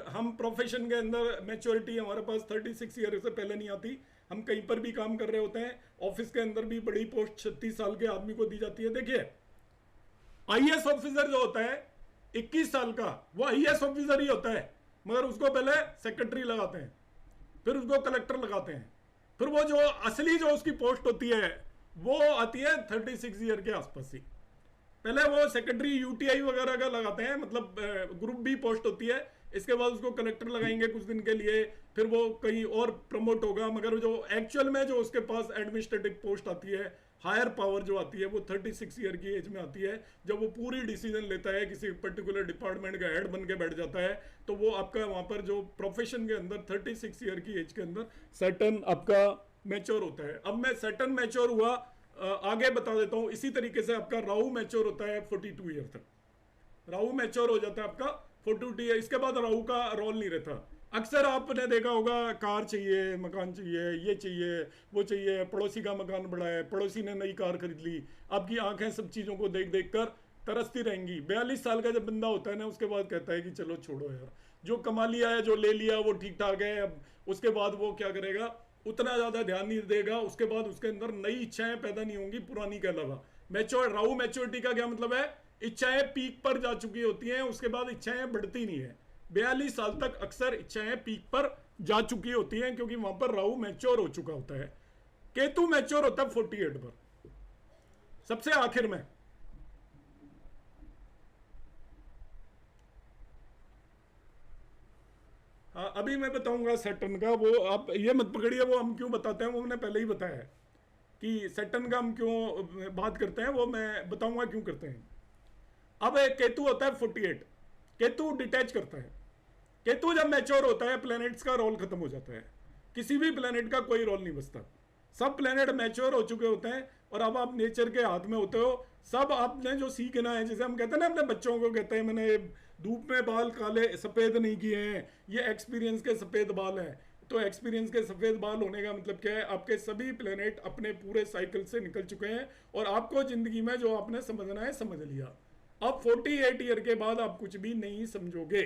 हम प्रोफेशन के अंदर मैच्योरिटी हमारे पास 36 ईयर से पहले नहीं आती। हम कहीं पर भी काम कर रहे होते हैं, ऑफिस के अंदर भी बड़ी पोस्ट 36 साल के आदमी को दी जाती है। देखिए आईएएस ऑफिसर जो होता है 21 साल का, वो आईएएस ऑफिसर ही होता है, मगर उसको पहले सेक्रेटरी लगाते हैं, फिर उसको कलेक्टर लगाते हैं, फिर वो जो असली जो उसकी पोस्ट होती है वो आती है 36 ईयर के आसपास ही। पहले वो सेक्रेटरी यूटीआई वगैरह का लगाते हैं, मतलब ग्रुप बी पोस्ट होती है। इसके बाद उसको कलेक्टर लगाएंगे कुछ दिन के लिए, फिर वो कहीं और प्रमोट होगा। मगर जो एक्चुअल में जो उसके पास एडमिनिस्ट्रेटिव पोस्ट आती है, हायर पावर जो आती है, वो 36 ईयर की एज में आती है, जब वो पूरी डिसीजन लेता है, किसी पर्टिकुलर डिपार्टमेंट का हेड बन के बैठ जाता है। तो वो आपका वहाँ पर जो प्रोफेशन के अंदर 36 ईयर की एज के अंदर सैटर्न आपका मैच्योर होता है। अब मैं सैटर्न मैच्योर हुआ आगे बता देता हूँ। इसी तरीके से आपका राहु मैच्योर होता है 42 ईयर तक। राहु मैच्योर हो जाता है आपका 42 ईयर। इसके बाद राहु का रोल नहीं रहता। अक्सर आपने देखा होगा कार चाहिए, मकान चाहिए, ये चाहिए, वो चाहिए, पड़ोसी का मकान बड़ा है, पड़ोसी ने नई कार खरीद ली, आपकी आंखें सब चीज़ों को देख देख कर तरसती रहेंगी। 42 साल का जब बंदा होता है ना, उसके बाद कहता है कि चलो छोड़ो यार, जो कमा लिया है, जो ले लिया वो ठीक ठाक है। अब उसके बाद वो क्या करेगा, उतना ज़्यादा ध्यान नहीं देगा। उसके बाद उसके अंदर नई इच्छाएं पैदा नहीं होंगी पुरानी के अलावा। राहु मैच्योरिटी का क्या मतलब है? इच्छाएं पीक पर जा चुकी होती हैं, उसके बाद इच्छाएं बढ़ती नहीं है। 42 साल तक अक्सर इच्छाएं पीक पर जा चुकी होती हैं, क्योंकि वहां पर राहु मैच्योर हो चुका होता है। केतु मैच्योर होता है 48 पर, सबसे आखिर में। हाँ, अभी मैं बताऊंगा सैटर्न का। वो आप ये मत पकड़िए, वो हम क्यों बताते हैं वो मैंने पहले ही बताया है कि सैटर्न का हम क्यों बात करते हैं, वो मैं बताऊंगा क्यों करते हैं। अब केतु होता है 48। केतु डिटैच करता है। केतु जब मैच्योर होता है, प्लैनेट्स का रोल खत्म हो जाता है। किसी भी प्लैनेट का कोई रोल नहीं बचता। सब प्लैनेट मैच्योर हो चुके होते हैं और अब आप नेचर के हाथ में होते हो। सब आपने जो सीखना है, जैसे हम कहते हैं ना अपने बच्चों को, कहते हैं मैंने धूप में बाल काले सफ़ेद नहीं किए हैं, ये एक्सपीरियंस के सफ़ेद बाल हैं। तो एक्सपीरियंस के सफ़ेद बाल होने का मतलब क्या है? आपके सभी प्लेनेट अपने पूरे साइकिल से निकल चुके हैं और आपको ज़िंदगी में जो आपने समझना है समझ लिया। अब 48 ईयर के बाद आप कुछ भी नहीं समझोगे।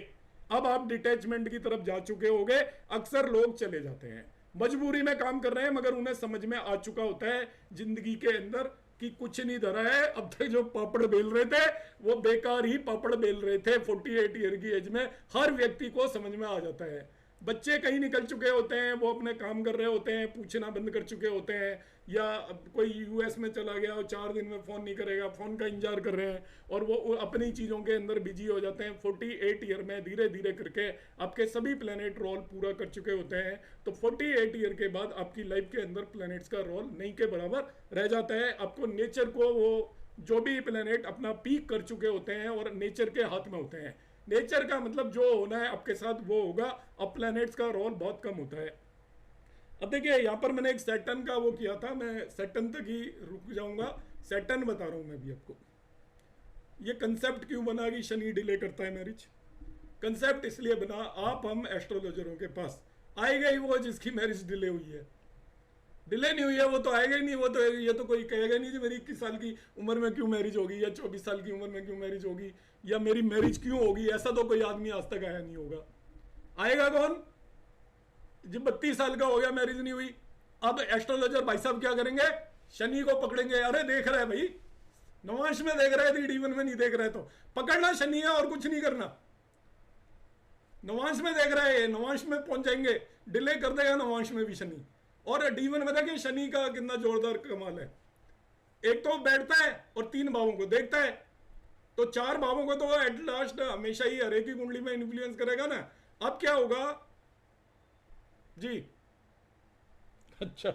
अब आप डिटैचमेंट की तरफ जा चुके होगे। अक्सर लोग चले जाते हैं, मजबूरी में काम कर रहे हैं, मगर उन्हें समझ में आ चुका होता है जिंदगी के अंदर कि कुछ नहीं धरा है। अब तक जो पापड़ बेल रहे थे वो बेकार ही पापड़ बेल रहे थे। 48 ईयर की एज में हर व्यक्ति को समझ में आ जाता है। बच्चे कहीं निकल चुके होते हैं, वो अपने काम कर रहे होते हैं, पूछना बंद कर चुके होते हैं, या कोई यूएस में चला गया और 4 दिन में फ़ोन नहीं करेगा, फ़ोन का इंतजार कर रहे हैं और वो अपनी चीज़ों के अंदर बिजी हो जाते हैं। 48 ईयर में धीरे धीरे करके आपके सभी प्लैनेट रोल पूरा कर चुके होते हैं। तो 48 ईयर के बाद आपकी लाइफ के अंदर प्लैनेट्स का रोल नहीं के बराबर रह जाता है। आपको नेचर को, वो जो भी प्लैनेट अपना पीक कर चुके होते हैं और नेचर के हाथ में होते हैं। नेचर का मतलब जो होना है आपके साथ वो होगा। अब प्लैनेट्स का रोल बहुत कम होता है। अब देखिए यहाँ पर मैंने एक सैटर्न का वो किया था, मैं सैटर्न तक ही रुक जाऊंगा। सैटर्न बता रहा हूँ मैं भी आपको। ये कंसेप्ट क्यों बना कि शनि डिले करता है मैरिज? कंसेप्ट इसलिए बना, आप हम एस्ट्रोलॉजरों के पास आएगा ही वो जिसकी मैरिज डिले हुई है। डिले नहीं हुई है वो तो आएगा ही नहीं। वो तो ये तो कोई कहेगा नहीं कि मेरी 21 साल की उम्र में क्यों मैरिज होगी, या 24 साल की उम्र में क्यों मैरिज होगी, या मेरी मैरिज क्यों होगी। ऐसा तो कोई आदमी आज तक आया नहीं होगा। आएगा कौन? जब 32 साल का हो गया मैरिज नहीं हुई। अब एस्ट्रोलॉजर भाई साहब क्या करेंगे? शनि को पकड़ेंगे। अरे देख रहा है भाई, नवांश में देख रहा है, D1 में नहीं देख रहा है तो पकड़ना शनि है और कुछ नहीं करना। नवांश में देख रहा है, नवांश में पहुंच जाएंगे, डिले कर देगा नवांश में भी शनि। और D1 में देखिए शनि का कितना जोरदार कमाल है। एक तो बैठता है और 3 भावों को देखता है, तो 4 भावों को तो एट लास्ट हमेशा ही हर एक की कुंडली में इन्फ्लुएंस करेगा ना। अब क्या होगा जी? अच्छा,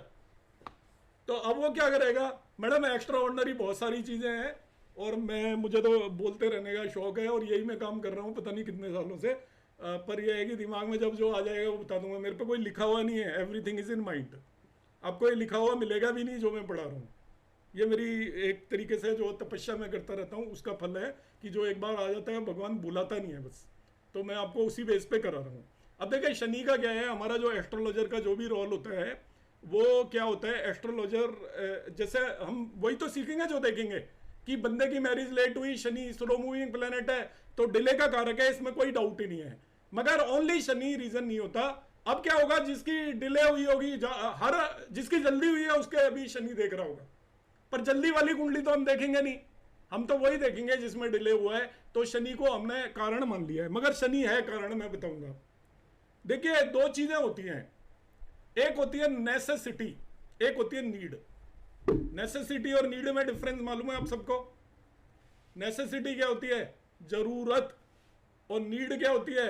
तो अब वो क्या करेगा? मैडम एक्स्ट्रा ऑर्डिनरी बहुत सारी चीजें हैं और मुझे तो बोलते रहने का शौक है और यही मैं काम कर रहा हूँ पता नहीं कितने सालों से। पर यह है कि दिमाग में जब जो आ जाएगा वो बता दूंगा। मेरे पे कोई लिखा हुआ नहीं है, एवरीथिंग इज इन माइंड। आपको ये लिखा हुआ मिलेगा भी नहीं जो मैं पढ़ा रहा हूँ। ये मेरी एक तरीके से जो तपस्या मैं करता रहता हूँ उसका फल है कि जो एक बार आ जाता है भगवान बुलाता नहीं है बस। तो मैं आपको उसी बेस पे करा रहा हूँ। अब देखिए शनि का क्या है, हमारा जो एस्ट्रोलॉजर का जो भी रोल होता है वो क्या होता है। एस्ट्रोलॉजर जैसे हम वही तो सीखेंगे जो देखेंगे कि बंदे की मैरिज लेट हुई, शनि स्लो मूविंग प्लेनेट है तो डिले का कारक है, इसमें कोई डाउट ही नहीं है। मगर ओनली शनि रीजन नहीं होता। अब क्या होगा, जिसकी डिले हुई होगी, जिसकी जल्दी हुई है उसके अभी शनि देख रहा होगा, पर जल्दी वाली कुंडली तो हम देखेंगे नहीं। हम तो वही देखेंगे जिसमें डिले हुआ है। तो शनि को हमने कारण मान लिया है, मगर शनि है कारण, मैं बताऊंगा। देखिए 2 चीजें होती हैं, एक होती है नेसेसिटी, एक होती है नीड। नेसेसिटी और नीड में डिफरेंस मालूम है आप सबको? नेसेसिटी क्या होती है? जरूरत। और नीड क्या होती है?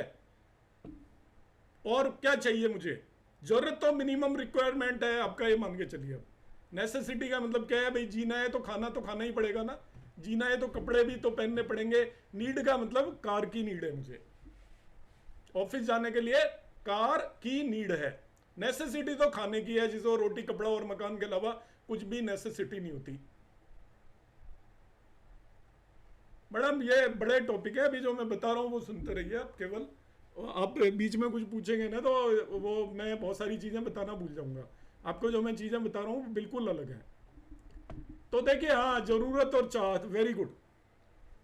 और क्या चाहिए मुझे। जरूरत तो मिनिमम रिक्वायरमेंट है आपका, ये मान के चलिए। अब नेसेसिटी का मतलब क्या है? भाई जीना है तो खाना ही पड़ेगा ना, जीना है तो कपड़े भी तो पहनने पड़ेंगे। नीड का मतलब कार की नीड है, मुझे ऑफिस जाने के लिए कार की नीड है। नेसेसिटी तो खाने की है, जिसको रोटी कपड़ा और मकान के अलावा कुछ भी नेसेसिटी नहीं होती। मैडम ये बड़े टॉपिक है, अभी जो मैं बता रहा हूँ वो सुनते रहिए आप। केवल आप बीच में कुछ पूछेंगे ना तो वो मैं बहुत सारी चीज़ें बताना भूल जाऊंगा। आपको जो मैं चीज़ें बता रहा हूँ बिल्कुल अलग है। तो देखिए, हाँ, जरूरत और चाहत, वेरी गुड।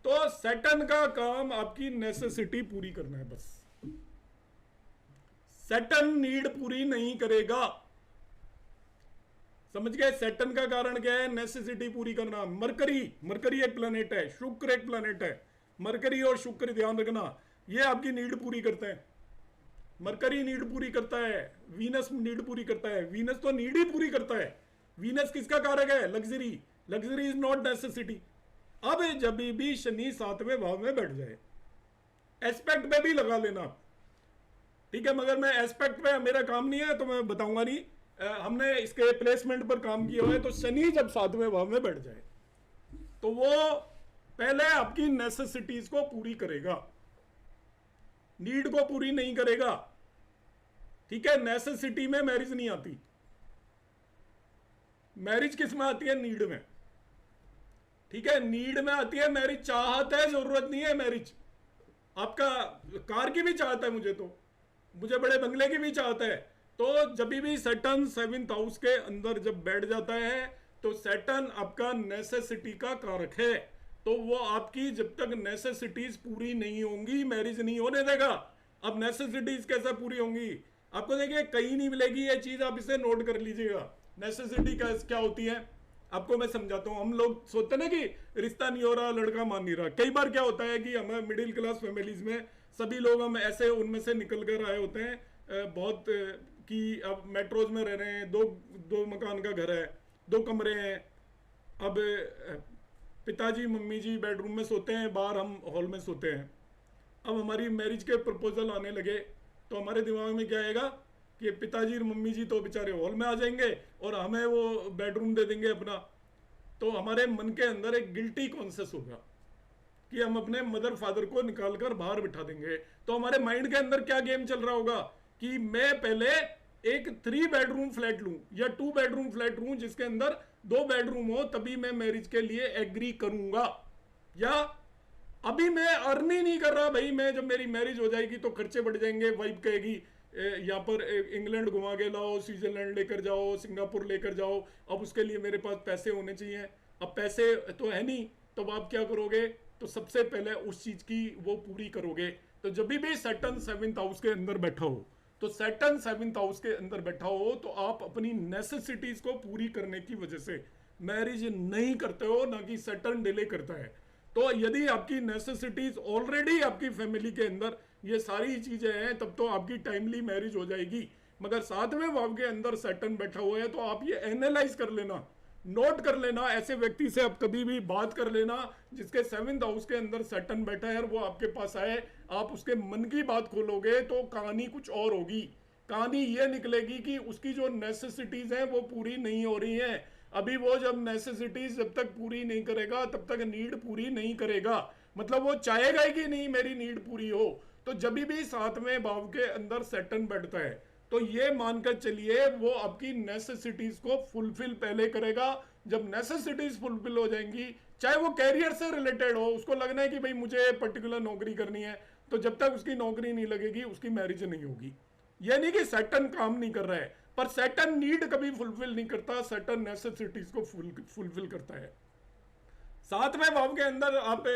तो सैटर्न का काम आपकी नेसेसिटी पूरी करना है बस। सैटर्न नीड पूरी नहीं करेगा, समझ गए? सैटर्न का कारण क्या है? नेसेसिटी पूरी करना। मरकरी एक प्लेनेट है, शुक्र एक प्लेनेट है। मरकरी और शुक्र ध्यान रखना, ये आपकी नीड पूरी करते हैं। मरकरी नीड पूरी करता है, वीनस नीड पूरी करता है। वीनस तो नीड ही पूरी करता है। वीनस किसका कारक है? Luxury. Luxury is not necessity. अब जब भी शनि 7वें भाव में बैठ जाए, एस्पेक्ट पे भी लगा लेना आप, ठीक है? मगर मैं एस्पेक्ट पे मेरा काम नहीं है तो मैं बताऊंगा नहीं। हमने इसके प्लेसमेंट पर काम किया हुआ है। तो शनि जब 7वें भाव में बैठ जाए तो वो पहले आपकी नेसेसिटीज को पूरी करेगा, नीड को पूरी नहीं करेगा, ठीक है? नेसेसिटी में मैरिज नहीं आती, मैरिज किस में आती है? नीड में, ठीक है, नीड में आती है मैरिज, चाहत है, जरूरत नहीं है मैरिज। आपका कार की भी चाहत है, मुझे बड़े बंगले की भी चाहत है। तो जब भी सैटर्न 7th हाउस के अंदर जब बैठ जाता है तो सैटर्न आपका नेसेसिटी का कारक है। तो वो आपकी जब तक नेसेसिटीज पूरी नहीं होंगी मैरिज नहीं होने देगा। अब नेसेसिटीज कैसे पूरी होंगी? आपको देखिए कहीं नहीं मिलेगी ये चीज, आप इसे नोट कर लीजिएगा। नेसेसिटी क्या होती है आपको मैं समझाता हूँ। हम लोग सोचते ना कि रिश्ता नहीं हो रहा, लड़का मान नहीं रहा। कई बार क्या होता है कि हमें मिडिल क्लास फैमिलीज में सभी लोग हम ऐसे उनमें से निकल कर आए होते हैं बहुत कि अब मेट्रोज में रह रहे हैं, दो मकान का घर है, 2 कमरे हैं। अब पिताजी मम्मी जी बेडरूम में सोते हैं, बाहर हम हॉल में सोते हैं। अब हमारी मैरिज के प्रपोजल आने लगे तो हमारे दिमाग में क्या आएगा कि पिताजी और मम्मी जी तो बेचारे हॉल में आ जाएंगे और हमें वो बेडरूम दे देंगे अपना। तो हमारे मन के अंदर एक गिल्टी कॉन्शियस होगा कि हम अपने मदर फादर को निकाल कर बाहर बिठा देंगे। तो हमारे माइंड के अंदर क्या गेम चल रहा होगा कि मैं पहले एक 3 बेडरूम फ्लैट लूं या 2 बेडरूम फ्लैट लूं जिसके अंदर 2 बेडरूम हो, तभी मैं मैरिज के लिए एग्री करूंगा। या अभी मैं अर्न ही नहीं कर रहा भाई, मैं जब मेरी मैरिज हो जाएगी तो खर्चे बढ़ जाएंगे, वाइफ कहेगी यहाँ पर इंग्लैंड घुमा के लाओ, स्विट्जरलैंड लेकर जाओ, सिंगापुर लेकर जाओ, अब उसके लिए मेरे पास पैसे होने चाहिए। अब पैसे तो है नहीं, तो आप क्या करोगे? तो सबसे पहले उस चीज की वो पूरी करोगे। तो जब भी सैटर्न 7th हाउस के अंदर बैठा हो, तो सैटर्न 7th हाउस के अंदर बैठा हो तो आप अपनी नेसेसिटीज को पूरी करने की वजह से मैरिज नहीं करते हो, ना कि सैटर्न डिले करता है। तो यदि आपकी नेसेसिटीज ऑलरेडी आपकी फैमिली के अंदर ये सारी चीजें हैं तब तो आपकी टाइमली मैरिज हो जाएगी। मगर 7वें भाव के अंदर सैटर्न बैठा हुआ है तो आप ये एनालाइज कर लेना, नोट कर लेना, ऐसे व्यक्ति से आप कभी भी बात कर लेना जिसके 7th हाउस के अंदर सैटर्न बैठा है और वो आपके पास आए, आप उसके मन की बात खोलोगे तो कहानी कुछ और होगी। कहानी ये निकलेगी कि उसकी जो नेसेसिटीज हैं वो पूरी नहीं हो रही हैं। अभी वो जब नेसेसिटीज जब तक पूरी नहीं करेगा तब तक नीड पूरी नहीं करेगा, मतलब वो चाहेगा ही कि नहीं मेरी नीड पूरी हो। तो जब भी 7वें भाव के अंदर सैटर्न बैठता है तो ये मानकर चलिए वो आपकी नेसेसिटीज को फुलफिल पहले करेगा। जब नेसेसिटीज फुलफिल हो जाएंगी, चाहे वो कैरियर से रिलेटेड हो, उसको लगना है कि भाई मुझे पर्टिकुलर नौकरी करनी है, तो जब तक उसकी नौकरी नहीं लगेगी उसकी मैरिज नहीं होगी। ये नहीं कि सैटर्न काम नहीं कर रहा है, पर सैटर्न नीड कभी फुलफिल नहीं करता, सैटर्न नेसेसिटीज को फुलफिल करता है। 7वें भाव के अंदर आप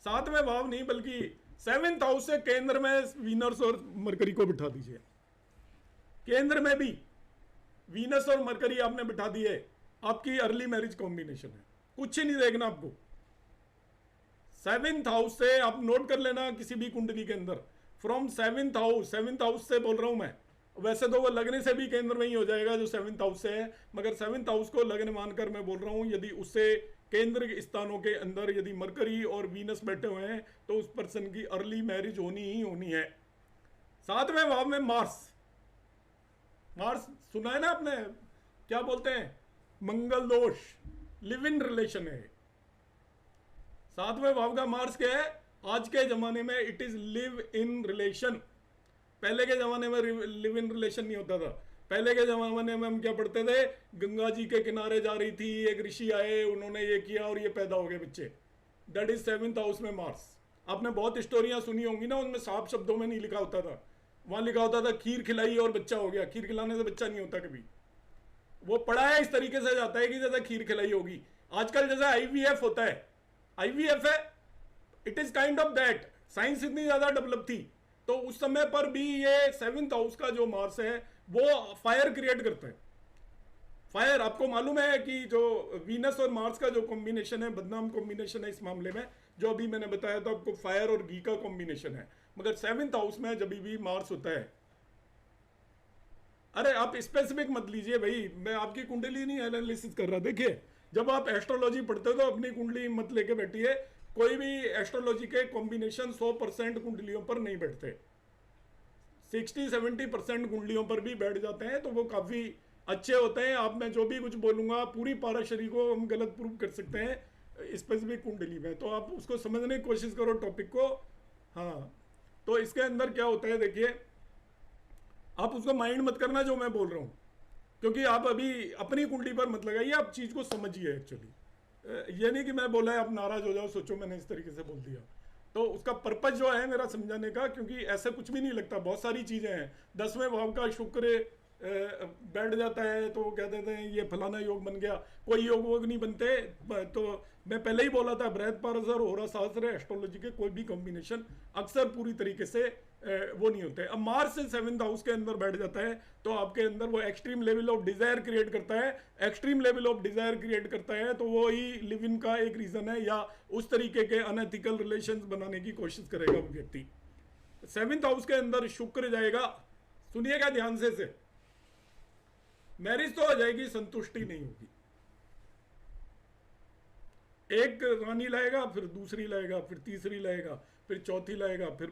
7वें भाव नहीं बल्कि 7th हाउस से केंद्र में वीनस और मरकरी को बिठा दीजिए। केंद्र में भी वीनस और मरकरी आपने बिठा दिए, आपकी अर्ली मैरिज कॉम्बिनेशन है, कुछ ही नहीं देखना आपको। 7th हाउस से आप नोट कर लेना किसी भी कुंडली के अंदर, फ्रॉम 7th हाउस से बोल रहा हूं मैं। वैसे तो वो लगने से भी केंद्र में ही हो जाएगा जो 7th हाउस से है, मगर 7th हाउस को लगने मानकर मैं बोल रहा हूं। यदि उससे केंद्र के स्थानों के अंदर यदि मरकरी और वीनस बैठे हुए हैं तो उस पर्सन की अर्ली मैरिज होनी ही होनी है। 7वें भाव में मार्स सुना है ना आपने, क्या बोलते हैं, मंगल दोष, लिव इन रिलेशन है। 7वें भाव का मार्स क्या है? आज के जमाने में it is live in relation. पहले के जमाने में लिव इन रिलेशन नहीं होता था। पहले के जमाने में हम क्या पढ़ते थे, गंगा जी के किनारे जा रही थी, एक ऋषि आए, उन्होंने ये किया और ये पैदा हो गए बच्चे। दैट इज 7th हाउस में मार्स। आपने बहुत स्टोरियां सुनी होंगी ना, उनमें साफ शब्दों में नहीं लिखा होता था, वहां लिखा होता था खीर खिलाई और बच्चा हो गया। खीर खिलाने से बच्चा नहीं होता कभी, वो पढ़ाया इस तरीके से जाता है कि जैसे खीर खिलाई होगी। आजकल जैसे IVF होता है, IVF है, it is kind of that. Science इतनी ज्यादा डेवलप थी तो उस समय पर भी ये 7th हाउस का जो मार्स है वो फायर क्रिएट करता है। फायर, आपको मालूम है कि जो वीनस और मार्स का जो कॉम्बिनेशन है बदनाम कॉम्बिनेशन है इस मामले में, जो अभी मैंने बताया था आपको, फायर और घी का कॉम्बिनेशन है। मगर 7th हाउस में जब भी मार्स होता है, अरे आप स्पेसिफिक मत लीजिए भाई, मैं आपकी कुंडली नहीं एनालिसिस कर रहा। देखिए जब आप एस्ट्रोलॉजी पढ़ते हो तो अपनी कुंडली मत लेके बैठिए। कोई भी एस्ट्रोलॉजी के कॉम्बिनेशन 100% कुंडलियों पर नहीं बैठते, 60-70% कुंडलियों पर भी बैठ जाते हैं तो वो काफी अच्छे होते हैं। आप मैं जो भी कुछ बोलूंगा पूरी पाराशरी को हम गलत प्रूव कर सकते हैं स्पेसिफिक कुंडली में, तो आप उसको समझने की कोशिश करो टॉपिक को। हाँ, तो इसके अंदर क्या होता है देखिए, आप उसको माइंड मत करना जो मैं बोल रहा हूं, क्योंकि आप अभी अपनी कुंडली पर मत लगाइए, आप चीज को समझिए एक्चुअली। ये नहीं कि मैं बोला है आप नाराज हो जाओ, सोचो मैंने इस तरीके से बोल दिया। तो उसका पर्पज जो है मेरा समझाने का, क्योंकि ऐसा कुछ भी नहीं लगता, बहुत सारी चीजें हैं। 10वें भाव का शुक्र बैठ जाता है तो क्या कहते हैं ये फलाना योग बन गया, कोई योग वोग नहीं बनते। तो मैं पहले ही बोला था, बृहद पारसर, होरा शास्त्र, एस्ट्रोलॉजी के कोई भी कॉम्बिनेशन अक्सर पूरी तरीके से वो नहीं होते। अब मार्स से 7th हाउस के अंदर बैठ जाता है तो आपके अंदर वो extreme level of desire create करता है। Extreme level of desire create करता है तो वो ही लिव इन का एक रीजन है, या उस तरीके के अनएथिकल रिलेशंस बनाने की कोशिश करेगा वो व्यक्ति। 7th हाउस के अंदर शुक्र जाएगा, सुनिएगा ध्यान से, मैरिज तो हो जाएगी, संतुष्टि नहीं होगी। एक रानी लाएगा, फिर दूसरी लाएगा, फिर तीसरी लाएगा, फिर चौथी लाएगा, फिर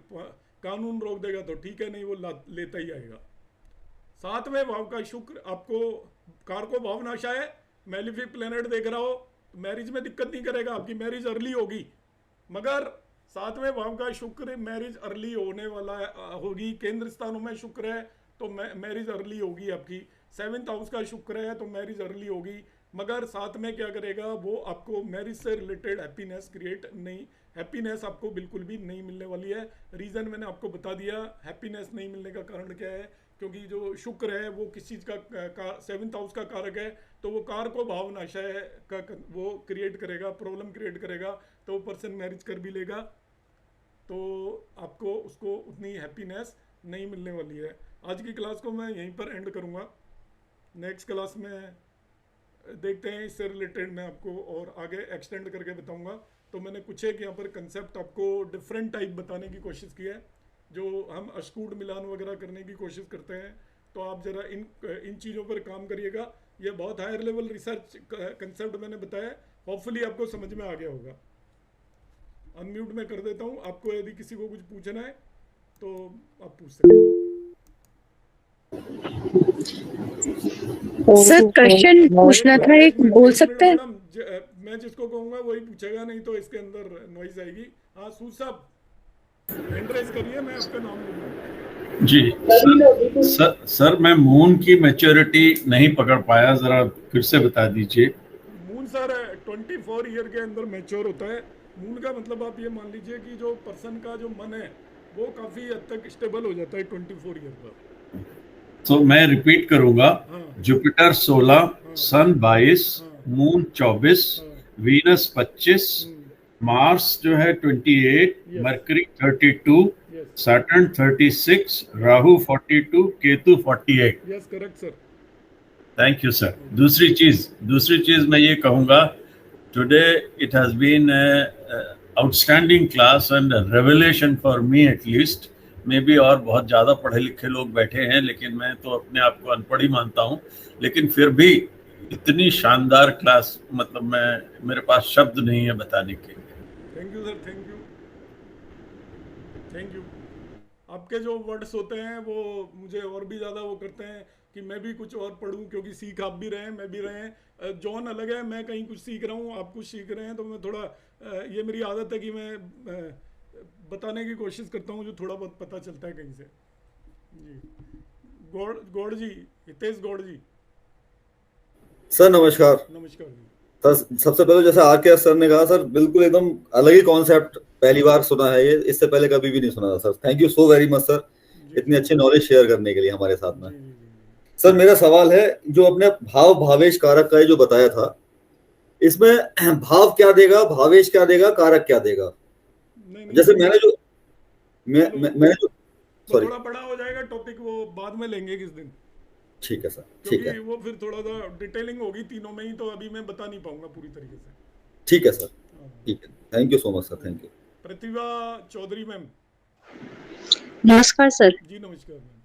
कानून रोक देगा तो ठीक है, नहीं वो लेता ही आएगा। 7वें भाव का शुक्र आपको कारको भावनाशा है, मैलिफिक प्लेनेट देख रहा हो तो मैरिज में दिक्कत नहीं करेगा, आपकी मैरिज अर्ली होगी। मगर 7वें भाव का शुक्र मैरिज अर्ली होने वाला होगी। केंद्र स्थानों में शुक्र है तो मैरिज अर्ली होगी आपकी। 7th हाउस का शुक्र है तो मैरिज अर्ली होगी, मगर साथ में क्या करेगा वो आपको मैरिज से रिलेटेड हैप्पीनेस क्रिएट नहीं, हैप्पीनेस आपको बिल्कुल भी नहीं मिलने वाली है। रीज़न मैंने आपको बता दिया, हैप्पीनेस नहीं मिलने का कारण क्या है, क्योंकि जो शुक्र है वो किस चीज़ का 7th हाउस का कारक है, तो वो कार को भावनाशय का वो क्रिएट करेगा, प्रॉब्लम क्रिएट करेगा, तो वो पर्सन मैरिज कर भी लेगा तो आपको उसको उतनी हैप्पीनेस नहीं मिलने वाली है। आज की क्लास को मैं यहीं पर एंड करूँगा। नेक्स्ट क्लास में देखते हैं इससे रिलेटेड मैं आपको और आगे एक्सटेंड करके बताऊंगा। तो मैंने कुछ एक यहाँ पर कंसेप्ट आपको डिफरेंट टाइप बताने की कोशिश की है, जो हम अशकूट मिलान वगैरह करने की कोशिश करते हैं। तो आप ज़रा इन चीज़ों पर काम करिएगा। ये बहुत हायर लेवल रिसर्च कंसेप्ट मैंने बताया, होपफुली आपको समझ में आ गया होगा। अनम्यूट में कर देता हूँ, आपको यदि किसी को कुछ पूछना है तो आप पूछ सकते हो। सर क्वेश्चन पूछना था, एक बोल सकते हैं? मैं जिसको कहूँगा वही पूछेगा, नहीं तो इसके अंदर नॉइज आएगी। हाँ सूद साहब हैंड रेज करिए, मैं आपका नाम लूँगा। जी सर मैं मून की मैच्योरिटी नहीं पकड़ पाया, जरा फिर से बता दीजिए। मून सर 24 ईयर के अंदर मैच्योर होता है। मून का मतलब आप ये मान लीजिए कि जो पर्सन का जो मन है वो काफ़ी हद तक स्टेबल हो जाता है 24 ईयर पर। तो मैं रिपीट करूंगा, Jupiter 16, sun 22, moon 24, Venus 25, Mars जो है 28, Mercury 32, Saturn 36, Rahu 42, Ketu 48। Yes correct sir. Thank you sir. दूसरी चीज मैं ये कहूंगा, today it has been outstanding class and revelation for me at least. में भी और बहुत ज़्यादा पढ़े लिखे लोग बैठे हैं, लेकिन मैं तो अपने आप को अनपढ़ ही मानता हूँ, लेकिन फिर भी इतनी शानदार क्लास, मतलब मेरे पास शब्द नहीं है बताने के लिए। Thank you sir, thank you. आपके जो वर्ड्स होते हैं वो मुझे और भी ज़्यादा वो करते हैं कि मैं भी कुछ और पढ़ूं, क्योंकि सीख आप भी रहे हैं, मैं भी रहे हैं। जॉन अलग है, मैं कहीं कुछ सीख रहा हूँ, आप कुछ सीख रहे हैं, तो मैं थोड़ा ये मेरी आदत है कि मैं बताने की कोशिश करता हूँ जो थोड़ा बहुत पता चलता है कहीं से। जी गौड़ जी, हितेश गौड़ जी। सर नमस्कार। नमस्कार जी। सर सबसे पहले जैसे आर.के. सर ने कहा, सर बिल्कुल एकदम अलग ही कॉन्सेप्ट, पहली बार सुना है ये, इससे पहले कभी भी नहीं सुना था sir. Thank you so very much sir, इतनी अच्छी नॉलेज शेयर करने के लिए हमारे साथ में। सर मेरा सवाल है, जो अपने भाव भावेश कारक का जो बताया था, इसमें भाव क्या देगा, भावेश क्या देगा, कारक क्या देगा? जैसे मैंने जो सॉरी थोड़ा बड़ा हो जाएगा टॉपिक, वो बाद में लेंगे किस दिन। ठीक है सर, ठीक है। वो फिर थोड़ा सा डिटेलिंग होगी तीनों में ही, तो अभी मैं बता नहीं पाऊंगा पूरी तरीके से। ठीक है सर, ठीक है। Thank you so much sir, thank you. Pratibha Chaudhary ma'am. नमस्कार सर। जी नमस्कार मैम।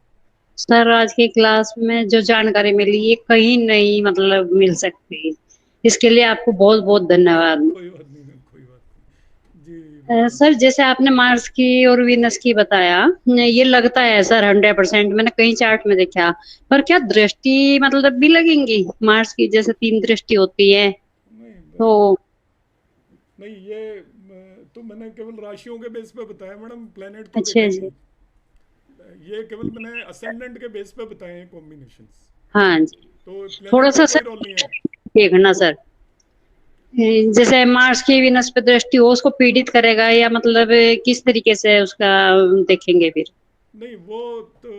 सर आज की क्लास में जो जानकारी मिली ये कहीं नहीं मतलब मिल सकती, इसके लिए आपको बहुत बहुत धन्यवाद। कोई बात नहीं मैम, कोई बात नहीं। जी सर जैसे आपने मार्स की और वीनस की बताया, ये लगता है सर 100%, मैंने कई चार्ट में देखा, पर क्या दृष्टि मतलब भी लगेंगी मार्स की, जैसे 3 दृष्टि होती है? तो नहीं, ये तो मैंने केवल राशियों के बेस पे बताया मैडम, प्लेनेट तो अच्छा जी। ये केवल मैंने असेंडेंट के बेस पे बताए हैं कॉम्बिनेशंस। हाँ जी, तो थोड़ा सा सर देखना सर, जैसे मार्स की विनस पे दृष्टि हो उसको पीड़ित करेगा, या मतलब किस तरीके से उसका देखेंगे फिर? नहीं, वो तो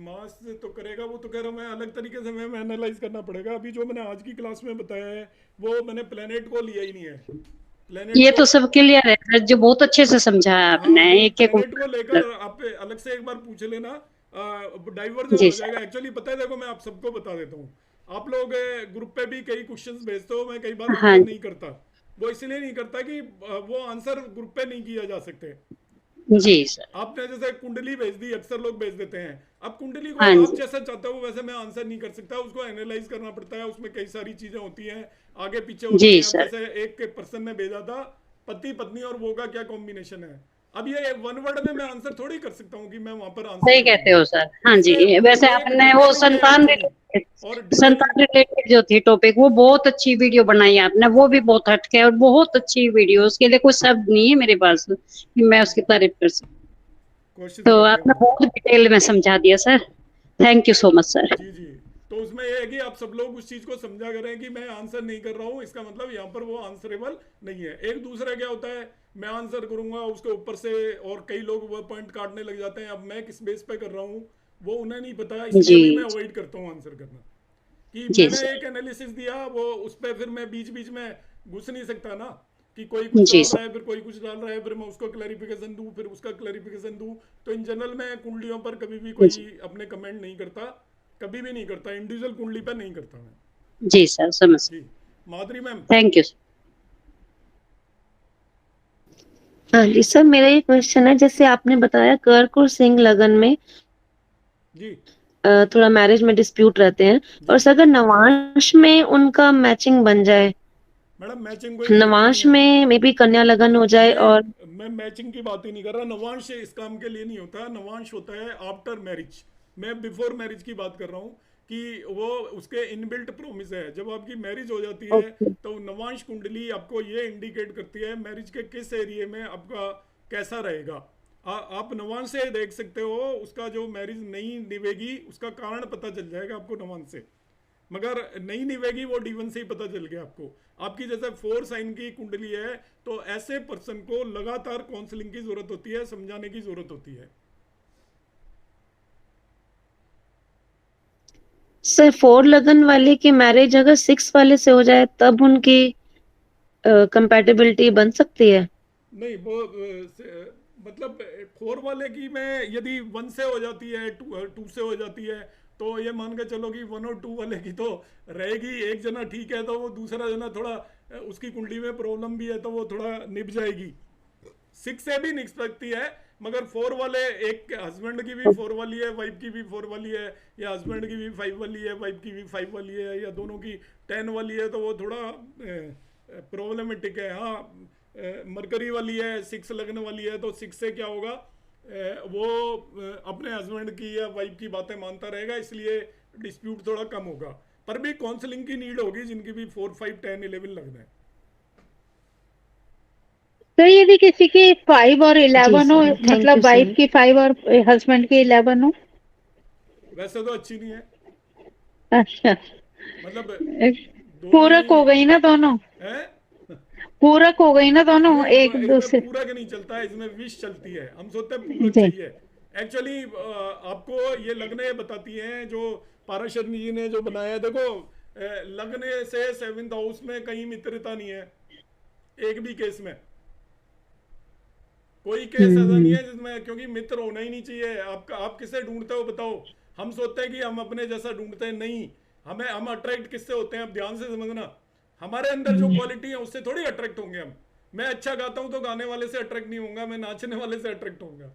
मास से तो करेगा, वो तो कह रहा हूँ मैं अलग तरीके से मैं एनालाइज करना पड़ेगा। अभी जो मैंने आज की क्लास में बताया है वो मैंने प्लेनेट को लिया ही नहीं है। प्लेनेट ये को, तो सब क्लियर है सर, जो बहुत अच्छे से समझाया हाँ, आपने, वो एक एक। प्लेनेट को लेकर आप अलग से एक बार पूछ लेना, डाइवर्जन जी हो जाएगा। सर। एक्चुअली पता है, देखो मैं आप सबको बता देता हूँ। आप लोग ग्रुप पे भी कई क्वेश्चंस भेजते हो, मैं कई बार हाँ आंसर नहीं करता। वो इसलिए नहीं करता कि वो आंसर ग्रुप पे नहीं किया जा सकते। जी सर। आपने जैसे कुंडली भेज दी, अक्सर लोग भेज देते हैं। अब कुंडली को हाँ आप जी। जैसा चाहते हो वैसे मैं आंसर नहीं कर सकता, उसको एनालाइज करना पड़ता है। उसमें कई सारी चीजें होती हैं, आगे पीछे होती जी हैं। अब सर। जैसे एक पर्सन ने भेजा था पति पत्नी और वो का क्या कॉम्बिनेशन है। अब ये वन वर्ड में मैं आंसर थोड़ी कर सकता हूँ कि मैं वहां पर आंसर सही कर कहते दूंगा। हो सर। हाँ इसमें जी, वैसे एक आपने वो डिटेलिंग है एक्चुअली। और डिटेलिंग, संतान रिलेटेड जो थी टॉपिक, वो बहुत अच्छी वीडियो बनाई आपने, वो भी बहुत हटके है और बहुत अच्छी वीडियो, उसके लिए कोई शब्द नहीं है मेरे पास कि मैं उसकी तारीफ कर सकूं। कोशिश तो करते हैं आपने वो। बहुत डिटेल में समझा दिया sir, thank you so much sir. जी जी। तो उसमें यह है कि आप सब लोग उस चीज को समझा करें कि मैं आंसर नहीं कर रहा हूं, इसका मतलब यहाँ पर वो आंसरेबल नहीं है। एक दूसरा क्या होता है, मैं आंसर करूंगा उसके ऊपर से और कई लोग वो पॉइंट काटने लग जाते हैं। अब मैं किस बेस पे कर रहा हूँ वो उन्हें नहीं पता, इसलिए जी भी मैं अवॉइड करता हूँ आंसर करना। कि जी मैंने सर। एक एनालिसिस दिया, वो उस पर फिर मैं बीच बीच में घुस नहीं सकता ना, कि कोई कुछ जी डाल सर। रहा है फिर कोई कुछ डाल रहा है, फिर मैं उसको क्लैरिफिकेशन दूं फिर उसका क्लैरिफिकेशन दूं। तो इन जनरल मैं कुंडलियों पर कभी भी कोई जी अपने कमेंट नहीं करता, कभी भी नहीं करता, इंडिविजुअल कुंडली पर नहीं करता मैं। जी सर, समझ। जी। माधुरी मैम। Thank you. हाँ जी सर, मेरा ये क्वेश्चन है, जैसे आपने बताया कर्क और सिंह लगन में जी थोड़ा मैरिज में डिस्प्यूट रहते हैं, जी। और सर अगर नवांश में उनका मैचिंग बन जाए, मैडम मैचिंग कोई करनी नहीं नवांश है। में मे बी कन्या लगन हो जाए, और नहीं, मैं मैचिंग की बात ही नहीं कर रहा। नवांश इस काम के लिए नहीं होता। नवांश होता है आफ्टर मैरिज। मैं बिफोर मैरिज की बात कर रहा हूँ कि वो उसके इनबिल्ट प्रोमिस है। जब आपकी मैरिज हो जाती है ओके तो नवांश कुंडली आपको ये इंडिकेट करती है मैरिज के किस एरिया में आपका कैसा रहेगा। आप नवांश से देख सकते हो, उसका जो मैरिज नहीं निभेगी उसका कारण पता चल जाएगा आपको नवांश से। मगर नहीं निभेगी वो D1 से ही पता चल गया आपको। आपकी जैसे 4 साइन की कुंडली है तो ऐसे पर्सन को लगातार काउंसलिंग की जरूरत होती है, समझाने की जरूरत होती है। सर 4 लगन वाले की मैरिज अगर 6 वाले से हो जाए तब उनकी कंपैटिबिलिटी बन सकती है? नहीं, वो मतलब 4 वाले की में यदि 1 से हो जाती है, 2 से हो जाती है, तो ये मान के चलो कि 1 और 2 वाले की तो रहेगी। एक जना ठीक है तो वो दूसरा जना थोड़ा उसकी कुंडली में प्रॉब्लम भी है तो वो थोड़ा निभ जाएगी। 6 से भी निभ सकती है, मगर 4 वाले, एक हस्बैंड की भी 4 वाली है, वाइफ की भी 4 वाली है, या हस्बैंड की भी 5 वाली है, वाइफ की भी 5 वाली है, या दोनों की 10 वाली है, तो वो थोड़ा प्रॉब्लमेटिक है। हाँ, मरकरी वाली है, 6 लगने वाली है, तो 6 से क्या होगा, वो अपने हस्बैंड की या वाइफ की बातें मानता रहेगा, इसलिए डिस्प्यूट थोड़ा कम होगा। पर भी काउंसलिंग की नीड होगी जिनकी भी 4, 5, 10, 11 लगना है। तो यदि किसी की 5 और 11 हो, जी सर, थैंक मतलब यू वाइफ सर। की 5 और हस्बैंड की 11 हो? वैसे तो अच्छी नहीं है, अच्छा, मतलब दोनों पूरक हो ही गई ना दोनों, है। पूरक हो गई ना दोनों नहीं, एक इसमें दूसरे। पूरक नहीं चलता है, इसमें विश चलती है। हम सोचते हैं पूरक जी चाहिए। एक्चुअली आपको ये लगने बताती हैं जो पाराशरणी जी ने जो बनाया है। देखो, लगने से 7th हाउस में कहीं मित्रता नहीं है एक भी केस में। कोई केस ऐसा नहीं है जिसमें, क्योंकि मित्र होना ही नहीं चाहिए। आप किसे ढूंढते हो बताओ। हम सोचते हैं कि हम अपने जैसा ढूंढते हैं, नहीं। हम अट्रैक्ट किससे होते हैं, अब ध्यान से समझना। हमारे अंदर जो क्वालिटी है उससे थोड़ी अट्रैक्ट होंगे हम। मैं अच्छा गाता हूं तो गाने वाले से अट्रैक्ट नहीं होऊंगा, मैं नाचने वाले से अट्रैक्ट होऊंगा।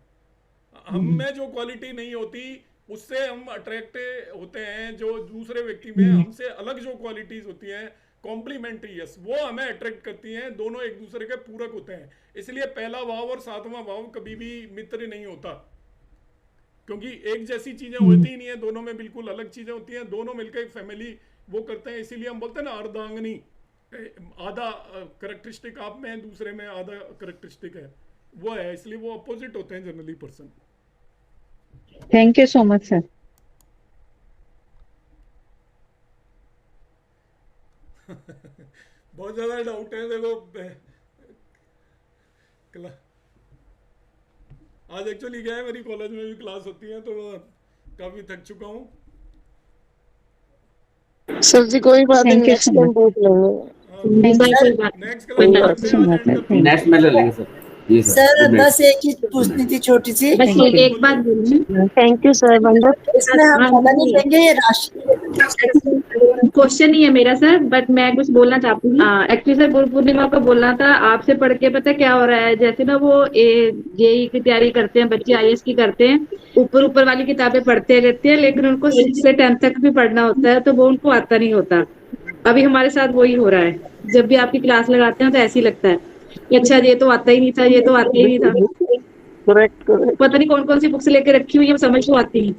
हम में जो क्वालिटी नहीं होती उससे हम अट्रैक्ट होते हैं। जो दूसरे व्यक्ति में हमसे अलग जो क्वालिटीज होती हैं, कॉम्प्लीमेंट्री, यस, वो हमें अट्रैक्ट करती हैं। दोनों एक दूसरे के पूरक होते हैं। इसलिए पहला भाव और 7वां भाव कभी भी मित्र नहीं होता, क्योंकि एक जैसी चीजें होती ही नहीं है। दोनों में बिल्कुल अलग चीजें होती हैं। दोनों मिलकर एक फैमिली वो करते हैं। इसीलिए हम बोलते हैं ना अर्धांगनी। आधा करेक्टरिस्टिक आप में है, दूसरे में आधा करेक्टरिस्टिक है, वो है। इसलिए वो अपोजिट होते हैं generally person. Thank you so much sir. बहुत ज़्यादा डाउट है। देखो आज एक्चुअली क्या है, मेरी कॉलेज में भी क्लास होती है तो काफ़ी थक चुका हूँ। सर जी कोई बात नहीं, Thank you next so time much. पूछ लेंगे। नेक्स्ट क्लास नेक्स्ट में ले लेंगे सर। जी सर बस एक चीज पूछनी थी छोटी सी। बस एक बात बोलूं, थैंक यू सर वंडर। इसमें हम लगन नहीं लेंगे, ये राशि क्वेश्चन नहीं है मेरा सर, बट मैं कुछ बोलना चाहती हूँ। एक्चुअली सर गुरु पूर्णिमा को बोलना था आपसे, पढ़ के पता क्या हो रहा है, जैसे ना वो जेई की तैयारी करते हैं बच्चे, आईएएस की करते हैं, ऊपर वाली किताबें पढ़ते रहते हैं, लेकिन उनको 6 से 10 तक भी पढ़ना होता है तो वो उनको आता नहीं होता। अभी हमारे साथ वही हो रहा है, जब भी आपकी क्लास लगाते हैं तो ऐसे ही लगता है कि अच्छा ये तो आता ही नहीं था, ये तो आता ही नहीं था। करेक्ट पता नहीं कौन कौन सी बुक्स लेके रखी हुई है, समझ तो आती नहीं।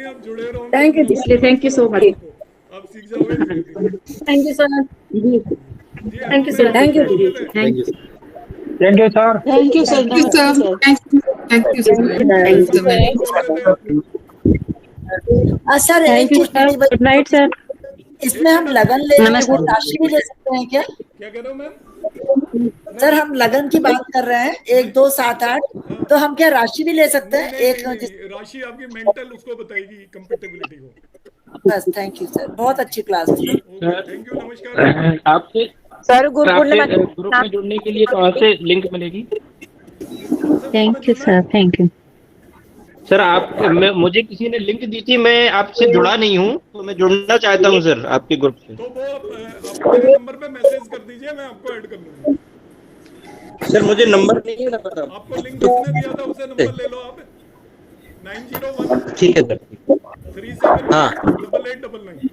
आप जुड़े रहो, थैंक यू इसलिए थैंक यू सो मच। आप सीख जाओगे धीरे धीरे। Thank you sir. जी, thank you sir. Thank you thank you thank you sir. Thank you sir. Sir एक चीज पूछनी बची। Good night sir. इसमें हम लगन ले नमस्कार। वो राशि भी ले सकते हैं क्या? क्या कह रहे हो मैम? सर हम लगन की बात कर रहे हैं 1 2 7 8, तो हम क्या राशि भी ले सकते हैं? नहीं, एक नहीं, राशि आपकी मेंटल उसको बताएगी, कंपेटेबिलिटी को। बस थैंक यू सर, बहुत अच्छी क्लास थी। ओके, थैंक यू, नमस्कार। आपसे सर गुरु पूर्णिमा ग्रुप में जुड़ने के लिए कहाँ से लिंक मिलेगी? Thank you sir, thank you. Sir मुझे किसी ने लिंक दी थी, मैं आपसे जुड़ा नहीं हूँ, तो मैं जुड़ना चाहता हूँ सर आपके ग्रुप से। तो वो आप मेरे नंबर पे मैसेज कर दीजिए, मैं आपको ऐड कर लूंगा। सर मुझे नंबर नहीं है पता। आपको लिंक किसने दिया था, उससे नंबर ले लो आप। 901 ठीक है सर। 37 हाँ 8899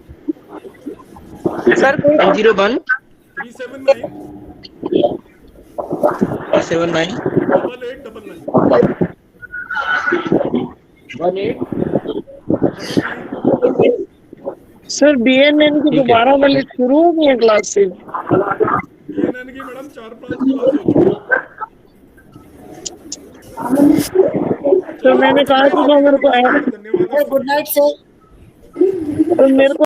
सर 901 379 79 8899 18। सर बीएनएन की दोबारा वाली शुरू हो गई है क्लास से। BNN की मैडम 4-5 क्लास हो चुकी है। तो मैंने कहा कि मेरे को धन्यवाद। Good night sir. मेरे को